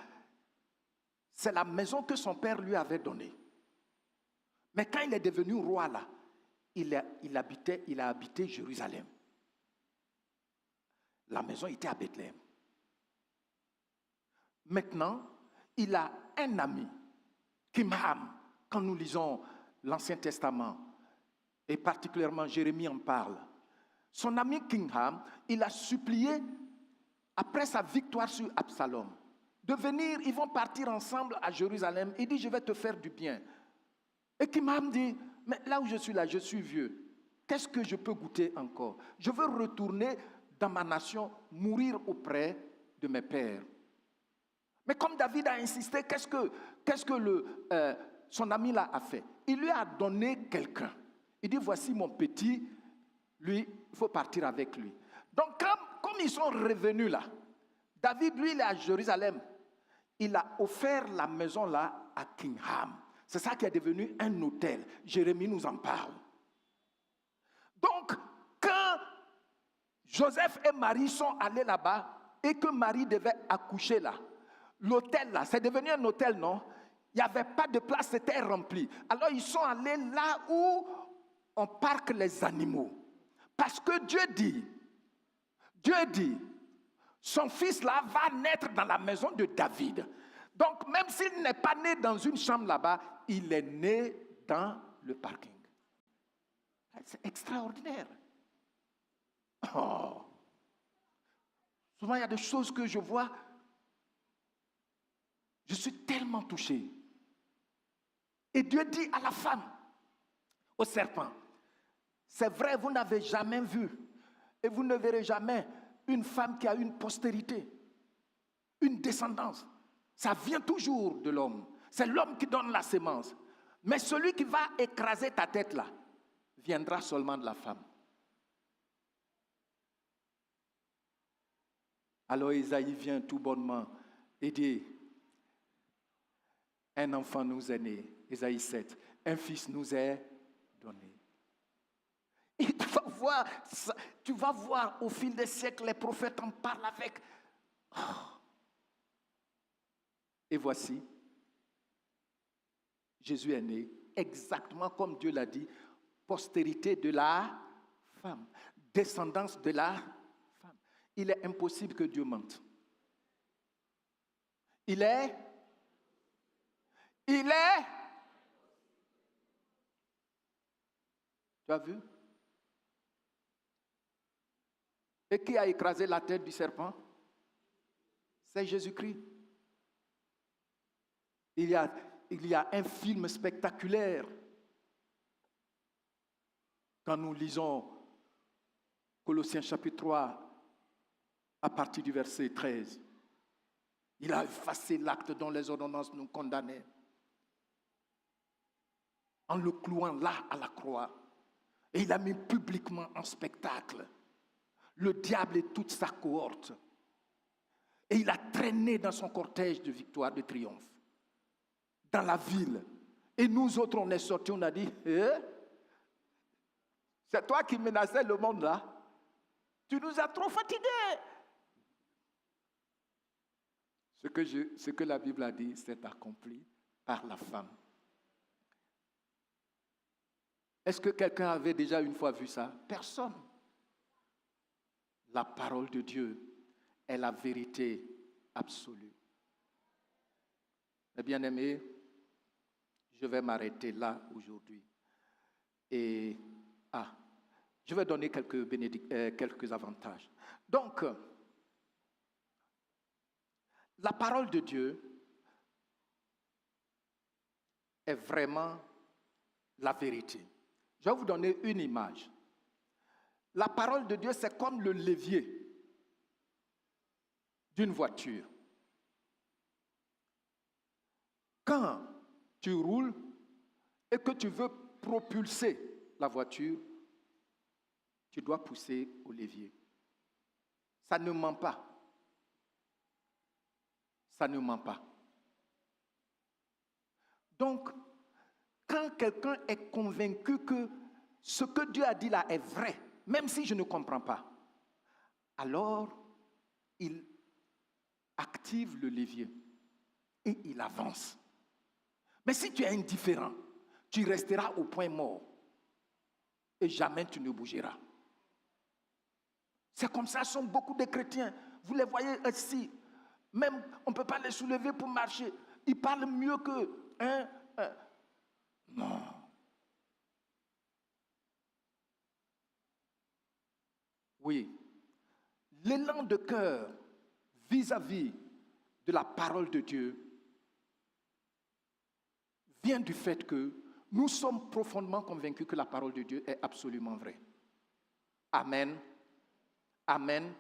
Speaker 3: c'est la maison que son père lui avait donnée. Mais quand il est devenu roi là, il a habité Jérusalem. La maison était à Bethléem. Maintenant, il a un ami, Kimham, quand nous lisons l'Ancien Testament, et particulièrement Jérémie en parle. Son ami Kimham, il a supplié, après sa victoire sur Absalom, de venir, ils vont partir ensemble à Jérusalem. Il dit, je vais te faire du bien. Et Kimham dit, mais là où je suis là, je suis vieux. Qu'est-ce que je peux goûter encore? Je veux retourner dans ma nation, mourir auprès de mes pères. Mais comme David a insisté, qu'est-ce que son ami là a fait? Il lui a donné quelqu'un. Il dit, voici mon petit, lui, il faut partir avec lui. Donc comme ils sont revenus là, David, lui, il est à Jérusalem. il a offert la maison là à Kingham. C'est ça qui est devenu un hôtel. Jérémie nous en parle. Donc, quand Joseph et Marie sont allés là-bas et que Marie devait accoucher là, l'hôtel là, c'est devenu un hôtel, non? Il n'y avait pas de place, c'était rempli. Alors ils sont allés là où on parque les animaux. Parce que Dieu dit, son fils là va naître dans la maison de David. Donc même s'il n'est pas né dans une chambre là-bas, il est né dans le parking. C'est extraordinaire. Oh. Souvent il y a des choses que je vois, je suis tellement touché. Et Dieu dit à la femme, au serpent, c'est vrai, vous n'avez jamais vu et vous ne verrez jamais une femme qui a une postérité, une descendance. Ça vient toujours de l'homme. C'est l'homme qui donne la sémence. Mais celui qui va écraser ta tête là, viendra seulement de la femme. Alors Isaïe vient tout bonnement et dit, un enfant nous est né, Isaïe 7, un fils nous est donné. Et tu vas voir au fil des siècles, les prophètes en parlent avec. Oh. Et voici, Jésus est né exactement comme Dieu l'a dit, postérité de la femme, descendance de la femme. Il est impossible que Dieu mente. Il est. Tu as vu? Et qui a écrasé la tête du serpent? C'est Jésus-Christ. Il y a un film spectaculaire. Quand nous lisons Colossiens chapitre 3, à partir du verset 13, il a effacé l'acte dont les ordonnances nous condamnaient, en le clouant là à la croix. Et il a mis publiquement en spectacle le diable et toute sa cohorte. Et il a traîné dans son cortège de victoire, de triomphe, dans la ville. Et nous autres, on est sortis, on a dit, c'est toi qui menaçais le monde là. Tu nous as trop fatigués. Ce que la Bible a dit, c'est accompli par la femme. Est-ce que quelqu'un avait déjà une fois vu ça? Personne. La parole de Dieu est la vérité absolue. Mes bien-aimés, je vais m'arrêter là aujourd'hui. Et je vais donner quelques avantages. Donc, la parole de Dieu est vraiment la vérité. Je vais vous donner une image. La parole de Dieu, c'est comme le levier d'une voiture. Quand tu roules et que tu veux propulser la voiture, tu dois pousser au levier. Ça ne ment pas. Ça ne ment pas. Donc, quand quelqu'un est convaincu que ce que Dieu a dit là est vrai, même si je ne comprends pas, alors il active le levier et il avance. Mais si tu es indifférent, tu resteras au point mort et jamais tu ne bougeras. C'est comme ça sont beaucoup de chrétiens. Vous les voyez ici. Même on ne peut pas les soulever pour marcher. Ils parlent mieux que... Non. Oui. L'élan de cœur vis-à-vis de la parole de Dieu vient du fait que nous sommes profondément convaincus que la parole de Dieu est absolument vraie. Amen. Amen.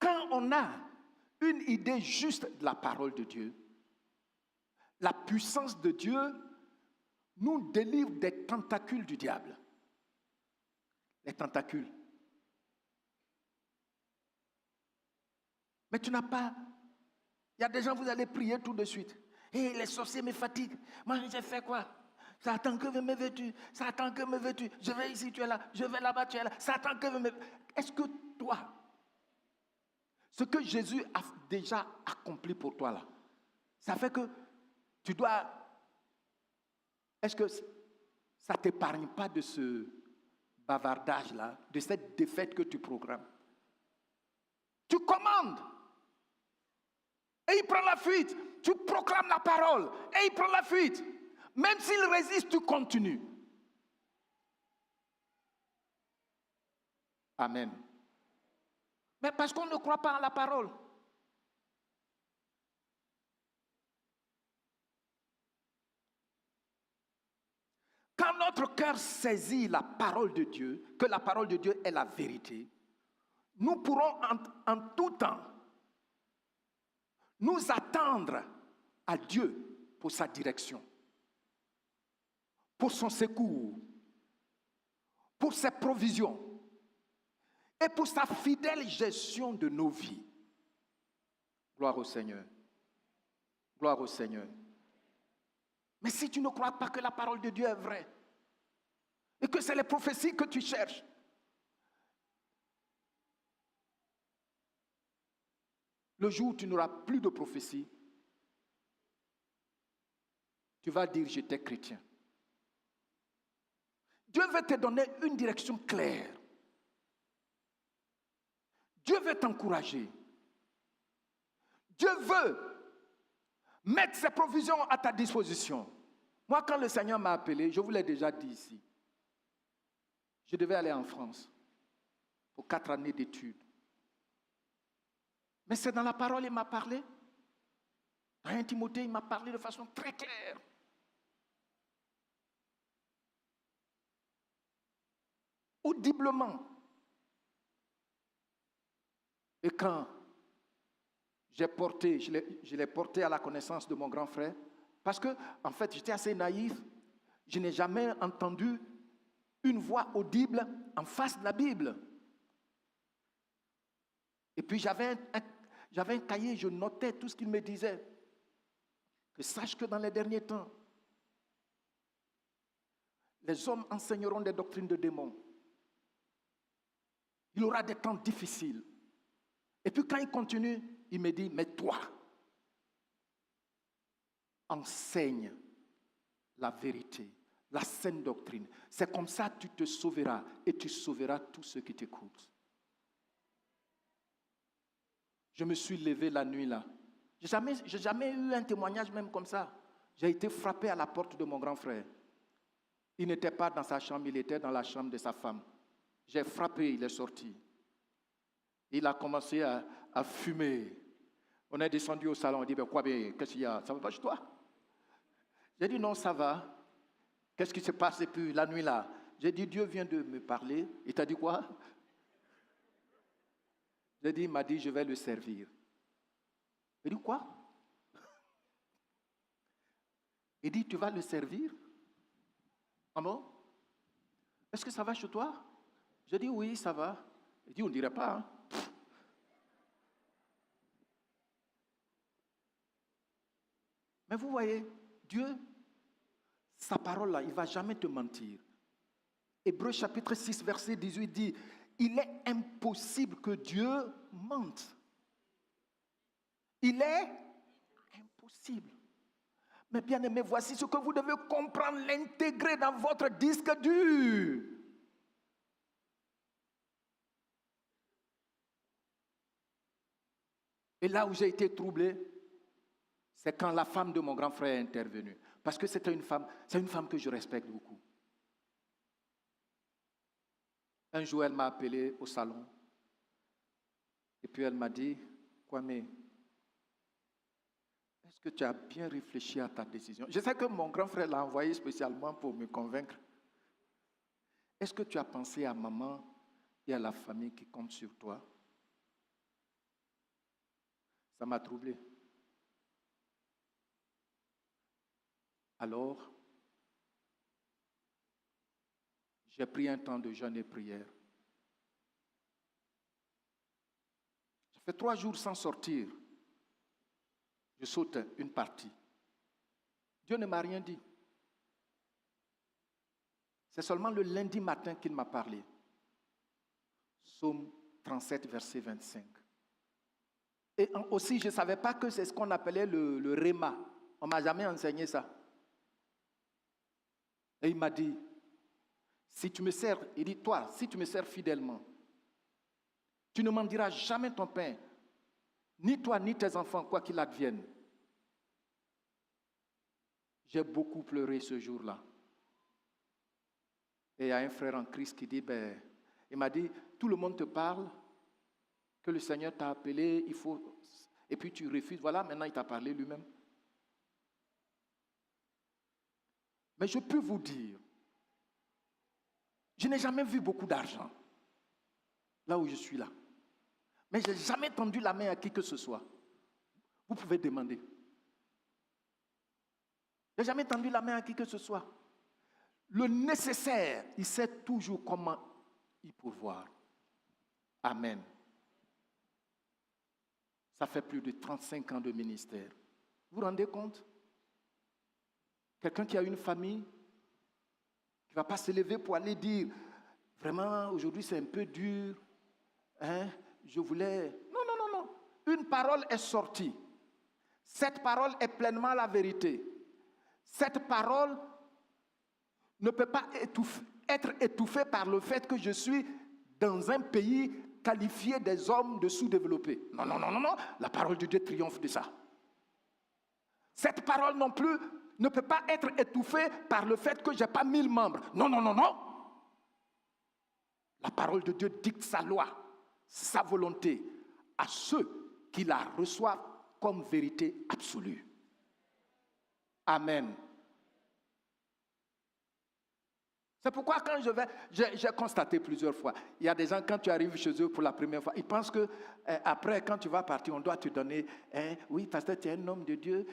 Speaker 3: Quand on a une idée juste de la parole de Dieu, la puissance de Dieu nous délivre des tentacules du diable. Les tentacules. Mais tu n'as pas... Il y a des gens, vous allez prier tout de suite. Et les sorciers me fatiguent. Moi, j'ai fait quoi? Satan, que me veux-tu? Satan, que me veux-tu? Je vais ici, tu es là. Je vais là-bas, tu es là. Satan, que me... Est-ce que toi, ce que Jésus a déjà accompli pour toi là, ça fait que tu dois... Est-ce que ça ne t'épargne pas de ce bavardage-là, de cette défaite que tu programmes? Tu commandes et il prend la fuite. Tu proclames la parole et il prend la fuite. Même s'il résiste, tu continues. Amen. Mais parce qu'on ne croit pas en la parole. Quand notre cœur saisit la parole de Dieu, que la parole de Dieu est la vérité, nous pourrons en tout temps nous attendre à Dieu pour sa direction, pour son secours, pour ses provisions et pour sa fidèle gestion de nos vies. Gloire au Seigneur. Gloire au Seigneur. Mais si tu ne crois pas que la parole de Dieu est vraie et que c'est les prophéties que tu cherches, le jour où tu n'auras plus de prophétie, tu vas dire j'étais chrétien. Dieu veut te donner une direction claire. Dieu veut t'encourager. Dieu veut mettre ses provisions à ta disposition. Moi, quand le Seigneur m'a appelé, je vous l'ai déjà dit ici, je devais aller en France pour 4 années d'études. Mais c'est dans la parole qu'il m'a parlé. Dans 1 Timothée, il m'a parlé de façon très claire. Audiblement. Et quand je l'ai porté à la connaissance de mon grand frère, parce que, en fait, j'étais assez naïf, je n'ai jamais entendu une voix audible en face de la Bible. Et puis j'avais un cahier, je notais tout ce qu'il me disait. Que sache que dans les derniers temps, les hommes enseigneront des doctrines de démons. Il y aura des temps difficiles. Et puis quand il continue, il me dit, mais toi, enseigne la vérité, la saine doctrine. C'est comme ça que tu te sauveras et tu sauveras tous ceux qui t'écoutent. Je me suis levé la nuit là. Je n'ai jamais eu un témoignage même comme ça. J'ai été frappé à la porte de mon grand frère. Il n'était pas dans sa chambre, il était dans la chambre de sa femme. J'ai frappé, il est sorti. Il a commencé à fumer. On est descendu au salon, on dit, ben quoi, qu'est-ce qu'il y a? Ça va pas chez toi? J'ai dit, non, ça va. Qu'est-ce qui se passe depuis la nuit là? J'ai dit, Dieu vient de me parler. Il t'a dit quoi? J'ai dit, il m'a dit, je vais le servir. Il dit, quoi? Il dit, tu vas le servir? Ah bon? Est-ce que ça va chez toi? J'ai dit, oui, ça va. Il dit, on ne dirait pas. Hein? Mais vous voyez, Dieu, sa parole là, il ne va jamais te mentir. Hébreux chapitre 6, verset 18 dit, il est impossible que Dieu mente. Il est impossible. Mais bien aimé, voici ce que vous devez comprendre, l'intégrer dans votre disque dur. Et là où j'ai été troublé, c'est quand la femme de mon grand frère est intervenue. Parce que c'est une femme que je respecte beaucoup. Un jour, elle m'a appelé au salon. Et puis elle m'a dit, Kwame, est-ce que tu as bien réfléchi à ta décision? Je sais que mon grand frère l'a envoyé spécialement pour me convaincre. Est-ce que tu as pensé à maman et à la famille qui comptent sur toi? Ça m'a troublé. Alors, j'ai pris un temps de jeûne et prière. fait 3 jours sans sortir. Je saute une partie. Dieu ne m'a rien dit. C'est seulement le lundi matin qu'il m'a parlé. Psaume 37, verset 25. Et aussi, je ne savais pas que c'est ce qu'on appelait le réma. On ne m'a jamais enseigné ça. Et il m'a dit, si tu me sers, il dit, toi, si tu me sers fidèlement, tu ne m'en diras jamais ton pain, ni toi, ni tes enfants, quoi qu'il advienne. J'ai beaucoup pleuré ce jour-là. Et il y a un frère en Christ qui dit, il m'a dit, tout le monde te parle, que le Seigneur t'a appelé, il faut, et puis tu refuses, voilà, maintenant il t'a parlé lui-même. Mais je peux vous dire, je n'ai jamais vu beaucoup d'argent, là où je suis là. Mais je n'ai jamais tendu la main à qui que ce soit. Vous pouvez demander. Je n'ai jamais tendu la main à qui que ce soit. Le nécessaire, il sait toujours comment y pourvoir. Amen. Ça fait plus de 35 ans de ministère. Vous vous rendez compte? Quelqu'un qui a une famille, qui ne va pas se lever pour aller dire, vraiment, aujourd'hui c'est un peu dur, hein, je voulais... Non, non, non, non. Une parole est sortie. Cette parole est pleinement la vérité. Cette parole ne peut pas être étouffée par le fait que je suis dans un pays qualifié des hommes de sous-développés. Non, non, non, non, non. La parole de Dieu triomphe de ça. Cette parole non plus ne peut pas être étouffée par le fait que je n'ai pas 1000 membres. Non, non, non, non. La parole de Dieu dicte sa loi, sa volonté à ceux qui la reçoivent comme vérité absolue. Amen. C'est pourquoi quand je vais, j'ai constaté plusieurs fois, il y a des gens, quand tu arrives chez eux pour la première fois, ils pensent que après, quand tu vas partir, on doit te donner, oui, pasteur, tu es un homme de Dieu.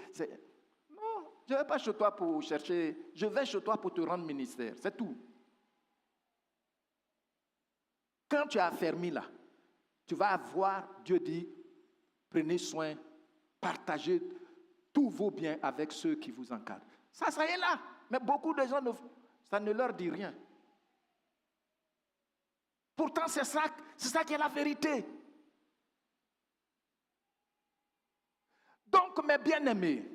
Speaker 3: Non, je ne vais pas chez toi pour chercher, je vais chez toi pour te rendre ministère, c'est tout. Quand tu as affermi là, tu vas avoir, Dieu dit, prenez soin, partagez tous vos biens avec ceux qui vous encadrent. Ça est là. Mais beaucoup de gens, ça ne leur dit rien. Pourtant, c'est ça qui est la vérité. Donc, mes bien-aimés,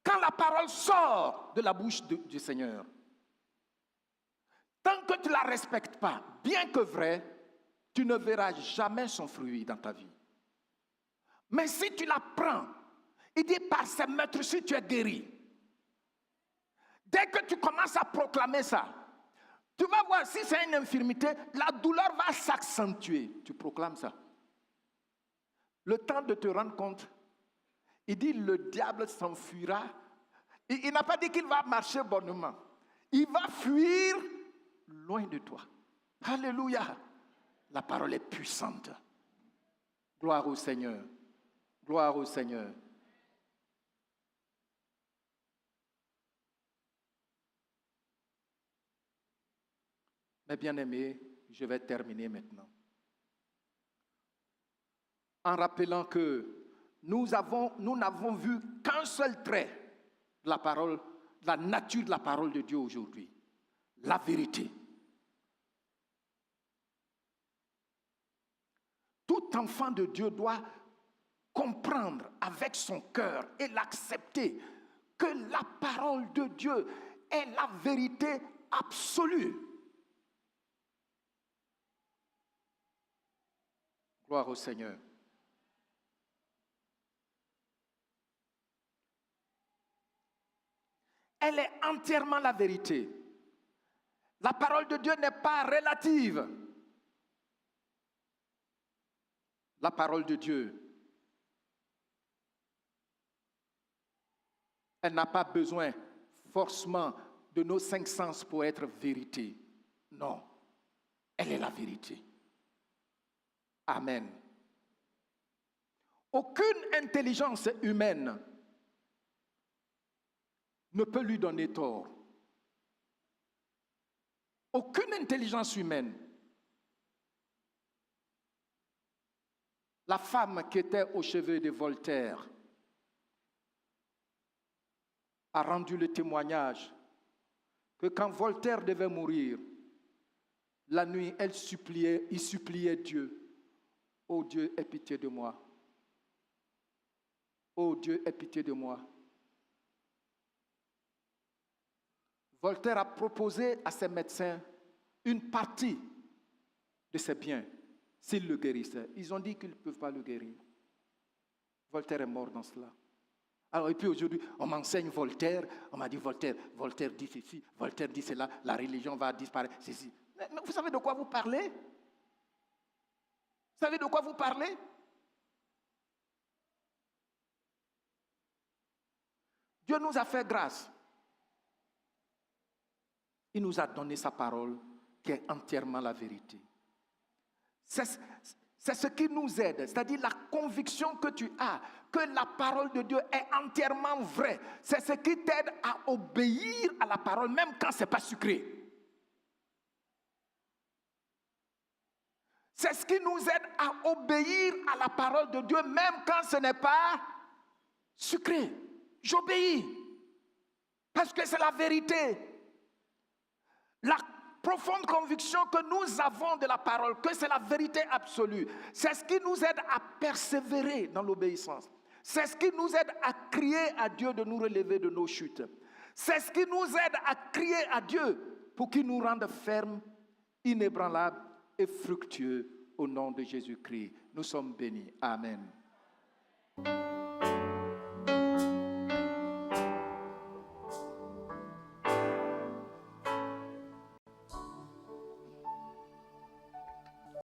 Speaker 3: quand la parole sort de la bouche du Seigneur, tant que tu ne la respectes pas, bien que vrai, tu ne verras jamais son fruit dans ta vie. Mais si tu la prends, il dit par ces meurtres-ci tu es guéri. Dès que tu commences à proclamer ça, tu vas voir si c'est une infirmité, la douleur va s'accentuer. Tu proclames ça. Le temps de te rendre compte, il dit le diable s'enfuira. Il n'a pas dit qu'il va marcher bonnement. Il va fuir loin de toi. Alléluia. La parole est puissante. Gloire au Seigneur. Gloire au Seigneur. Mes bien-aimés, je vais terminer maintenant. En rappelant que nous n'avons vu qu'un seul trait de la parole, de la nature de la parole de Dieu aujourd'hui. La vérité. Tout enfant de Dieu doit comprendre avec son cœur et l'accepter que la parole de Dieu est la vérité absolue. Gloire au Seigneur. Elle est entièrement la vérité. La parole de Dieu n'est pas relative. La parole de Dieu, elle n'a pas besoin forcément de nos 5 sens pour être vérité. Non, elle est la vérité. Amen. Aucune intelligence humaine ne peut lui donner tort. Aucune intelligence humaine. la femme qui était aux cheveux de Voltaire, a rendu le témoignage que quand Voltaire devait mourir, la nuit, il suppliait Dieu. Oh Dieu, aie pitié de moi. Oh Dieu, aie pitié de moi. Voltaire a proposé à ses médecins une partie de ses biens s'il le guérissait. Ils ont dit qu'ils ne peuvent pas le guérir. Voltaire est mort dans cela. Alors, et puis aujourd'hui, on m'enseigne Voltaire, on m'a dit Voltaire dit ceci, Voltaire dit cela, la religion va disparaître, ceci. Mais vous savez de quoi vous parlez? Vous savez de quoi vous parlez? Dieu nous a fait grâce. Il nous a donné sa parole qui est entièrement la vérité. C'est ce qui nous aide, c'est-à-dire la conviction que tu as que la parole de Dieu est entièrement vraie. C'est ce qui t'aide à obéir à la parole, même quand ce n'est pas sucré. C'est ce qui nous aide à obéir à la parole de Dieu, même quand ce n'est pas sucré. J'obéis, parce que c'est la vérité. La profonde conviction que nous avons de la parole, que c'est la vérité absolue, c'est ce qui nous aide à persévérer dans l'obéissance. C'est ce qui nous aide à crier à Dieu de nous relever de nos chutes. C'est ce qui nous aide à crier à Dieu pour qu'il nous rende fermes, inébranlables et fructueux au nom de Jésus-Christ. Nous sommes bénis. Amen.